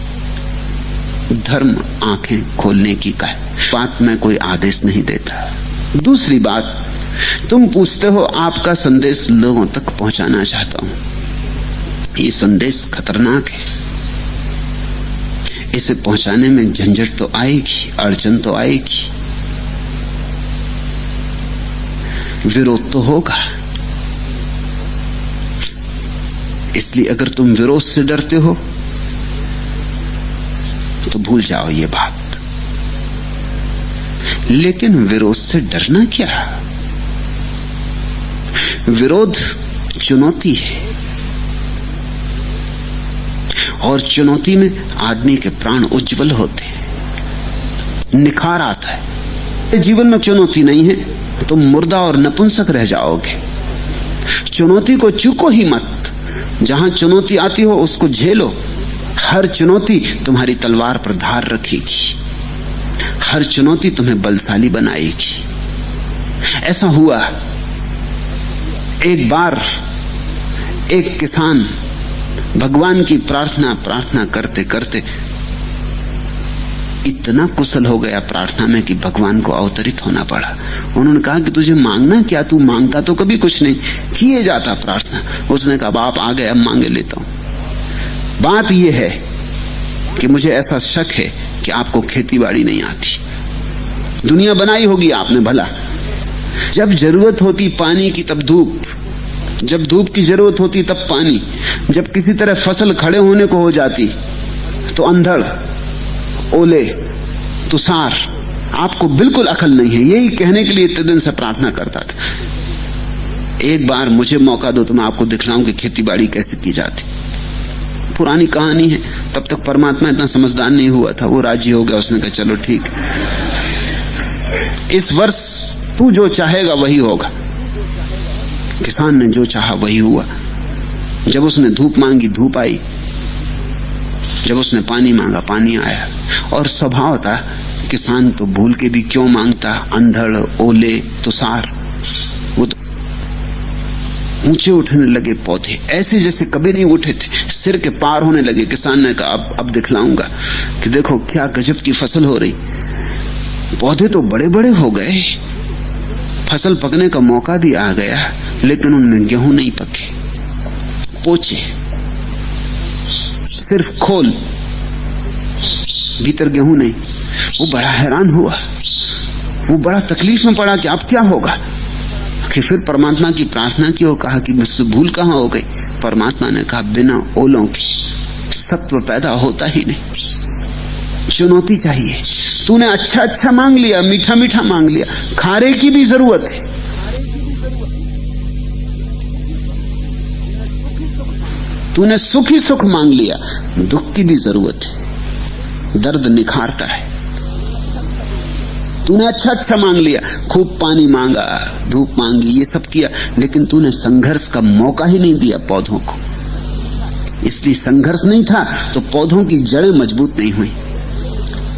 S1: धर्म आंखें खोलने की का बात, में कोई आदेश नहीं देता। दूसरी बात, तुम पूछते हो आपका संदेश लोगों तक पहुंचाना चाहता हूं। ये संदेश खतरनाक है। इसे पहुंचाने में झंझट तो आएगी, अड़चन तो आएगी, विरोध तो होगा। इसलिए अगर तुम विरोध से डरते हो तो भूल जाओ ये बात। लेकिन विरोध से डरना क्या? विरोध चुनौती है, और चुनौती में आदमी के प्राण उज्जवल होते हैं, निखार आता है। जीवन में चुनौती नहीं है तुम मुर्दा और नपुंसक रह जाओगे। चुनौती को चूको ही मत। जहां चुनौती आती हो उसको झेलो। हर चुनौती तुम्हारी तलवार पर धार रखेगी, हर चुनौती तुम्हें बलशाली बनाएगी। ऐसा हुआ एक बार, एक किसान भगवान की प्रार्थना करते करते इतना कुशल हो गया प्रार्थना में कि भगवान को अवतरित होना पड़ा। उन्होंने कहा कि तुझे मांगना क्या, तू मांगता तो कभी कुछ नहीं, किए जाता प्रार्थना। उसने कहा बाप आ गए, अब मांगे लेता हूं। बात यह है कि मुझे ऐसा शक है कि आपको खेती बाड़ी नहीं आती। दुनिया बनाई होगी आपने भला, जब जरूरत होती पानी की तब धूप, जब धूप की जरूरत होती तब पानी, जब किसी तरह फसल खड़े होने को हो जाती तो अंधड़, ओले, तुषार। आपको बिल्कुल अकल नहीं है। यही कहने के लिए इतने दिन से प्रार्थना करता था, एक बार मुझे मौका दो तो मैं आपको दिखलाऊं कि खेती बाड़ी कैसे की जाती। पुरानी कहानी है। तब तक परमात्मा इतना समझदार नहीं हुआ था, वो राजी हो गया। उसने कहा चलो ठीक, इस वर्ष तू जो चाहेगा वही होगा। किसान ने जो चाहा वही हुआ। जब उसने धूप मांगी धूप आई, जब उसने पानी मांगा पानी आया। और स्वभाव था किसान तो भूल के भी क्यों मांगता, अंधड़, ओले, तुषार। वो तो ऊंचे उठने लगे पौधे, ऐसे जैसे कभी नहीं उठे थे, सिर के पार होने लगे। किसान ने कहा अब दिखलाऊंगा कि देखो क्या गजब की फसल हो रही। पौधे तो बड़े बड़े हो गए, फसल पकने का मौका भी आ गया, लेकिन उनमें गेहूं नहीं पके। पोचे, सिर्फ खोल, भीतर गेहूं नहीं। वो बड़ा हैरान हुआ, वो बड़ा तकलीफ में पड़ा कि अब क्या होगा। कि फिर परमात्मा की प्रार्थना की और कहा कि मुझसे भूल कहां हो गई। परमात्मा ने कहा बिना ओलों के सत्व पैदा होता ही नहीं। चुनौती चाहिए। तूने अच्छा अच्छा मांग लिया, मीठा मीठा मांग लिया, खारे की भी जरूरत है। तूने सुख ही सुख मांग लिया, दुख की भी जरूरत है। दर्द निखारता है। तूने अच्छा अच्छा मांग लिया, खूब पानी मांगा, धूप मांगी, ये सब किया, लेकिन तूने संघर्ष का मौका ही नहीं दिया पौधों को। इसलिए संघर्ष नहीं था तो पौधों की जड़ें मजबूत नहीं हुई।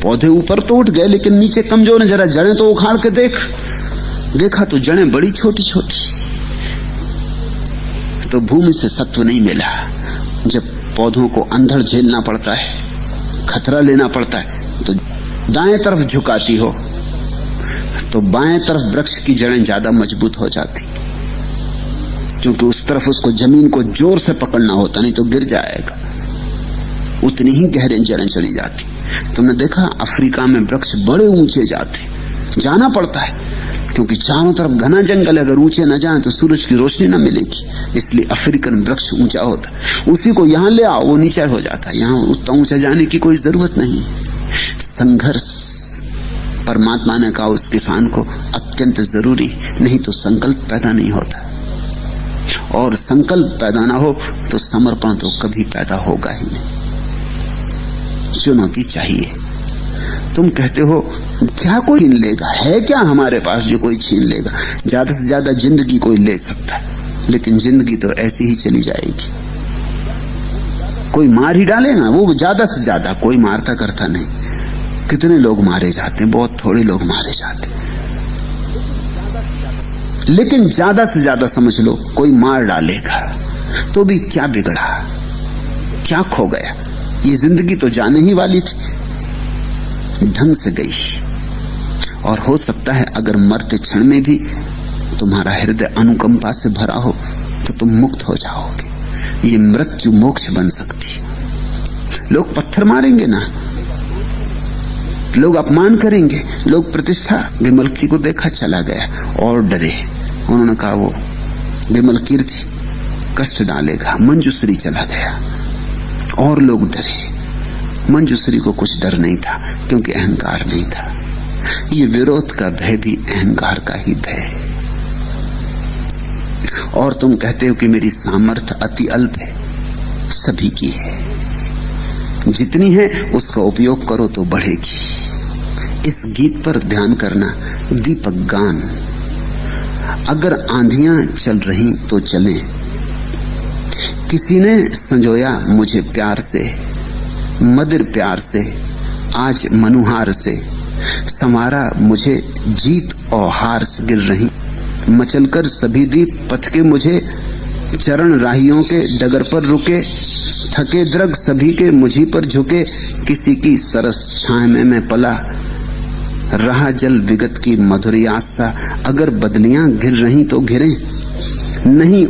S1: पौधे ऊपर तो उठ गए लेकिन नीचे कमजोर है। जरा जड़ें तो उखाड़ के देखा तो जड़ें बड़ी छोटी छोटी। तो भूमि से सत्व नहीं मिला। जब पौधों को अंधड़ झेलना पड़ता है, खतरा लेना पड़ता है, तो दाएं तरफ झुकाती हो तो बाएं तरफ वृक्ष की जड़ें ज्यादा मजबूत हो जाती, क्योंकि उस तरफ उसको जमीन को जोर से पकड़ना होता, नहीं तो गिर जाएगा। उतनी ही गहरे जड़ें चली जाती। तुमने देखा अफ्रीका में वृक्ष बड़े ऊंचे जाते, जाना पड़ता है क्योंकि चारों तरफ घना जंगल है। अगर ऊंचे न जाए तो सूरज की रोशनी न मिलेगी, इसलिए अफ्रीकन वृक्ष ऊंचा होता है। उसी को यहां ले आओ, वो नीचा हो जाता है। यहां उतना ऊंचा जाने की कोई जरूरत नहीं। संघर्ष परमात्मा ने कहा उस किसान को अत्यंत जरूरी, नहीं तो संकल्प पैदा नहीं होता, और संकल्प पैदा ना हो तो समर्पण तो कभी पैदा होगा ही नहीं। चुनौती चाहिए। तुम कहते हो क्या कोई छीन लेगा, है क्या हमारे पास जो कोई छीन लेगा? ज्यादा से ज्यादा जिंदगी कोई ले सकता है, लेकिन जिंदगी तो ऐसी ही चली जाएगी। कोई मार ही डालेगा, वो ज्यादा से ज्यादा, कोई मारता करता नहीं। कितने लोग मारे जाते हैं, बहुत थोड़े लोग मारे जाते हैं। लेकिन ज्यादा से ज्यादा समझ लो कोई मार डालेगा तो भी क्या बिगड़ा, क्या खो गया? ये जिंदगी तो जाने ही वाली थी, ढंग से गई। और हो सकता है अगर मरते क्षण में भी तुम्हारा हृदय अनुकंपा से भरा हो तो तुम मुक्त हो जाओगे। ये मृत्यु मोक्ष बन सकती। लोग पत्थर मारेंगे ना, लोग अपमान करेंगे, लोग प्रतिष्ठा। विमल कीर्ति को देखा, चला गया और डरे। उन्होंने कहा वो विमल कीर्ति कष्ट डालेगा। मंजूश्री चला गया और लोग डरे। मंजूश्री को कुछ डर नहीं था क्योंकि अहंकार नहीं था। ये विरोध का भय भी अहंकार का ही भय है। और तुम कहते हो कि मेरी सामर्थ्य अति अल्प है। सभी की है, जितनी है उसका उपयोग करो तो बढ़ेगी। इस गीत पर ध्यान करना, दीपक गान। अगर आंधियां चल रही तो चलें। किसी ने संजोया मुझे प्यार से, मदिर प्यार से, आज मनुहार से संवारा मुझे जीत और हार से। गिर रही मचलकर सभी दीप पथ के मुझे, चरण राहियों के डगर पर रुके। थके द्रग सभी के मुझी पर झुके। किसी की सरस छाया में मैं पला, रहा जल विगत की मधुरी आशा। अगर बदलियां घिर रही तो घिरे, नहीं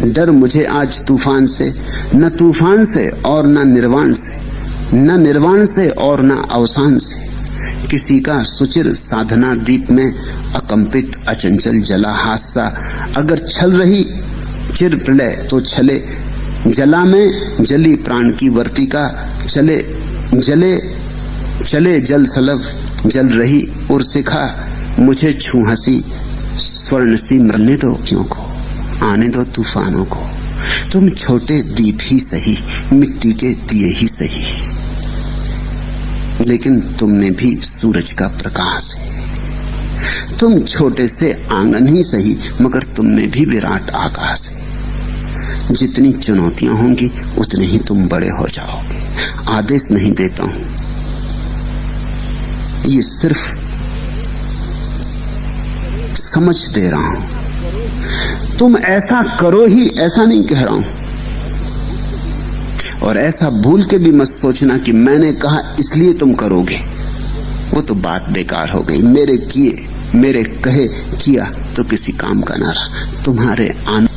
S1: डर मुझे आज तूफान से। न तूफान से और न निर्वाण से, न निर्वाण से और न अवसान से। किसी का सुचिर साधना दीप में अकंपित अचंचल जला हादसा। अगर छल रही चिर प्रलय तो छले, जला में जली प्राण की वर्तिका। चले जले चले जल सलभ, जल रही उर्सिखा। मुझे छू हंसी स्वर्ण सी मरने दो क्यों को, आने दो तूफानों को। तुम छोटे दीप ही सही, मिट्टी के दिए ही सही, लेकिन तुमने भी सूरज का प्रकाश है। तुम छोटे से आंगन ही सही, मगर तुमने भी विराट आकाश है। जितनी चुनौतियां होंगी उतने ही तुम बड़े हो जाओगे। आदेश नहीं देता हूं, ये सिर्फ समझ दे रहा हूं। तुम ऐसा करो ही, ऐसा नहीं कह रहा हूं। और ऐसा भूल के भी मत सोचना कि मैंने कहा इसलिए तुम करोगे। वो तो बात बेकार हो गई। मेरे किए, मेरे कहे किया तो किसी काम का ना रहा। तुम्हारे आने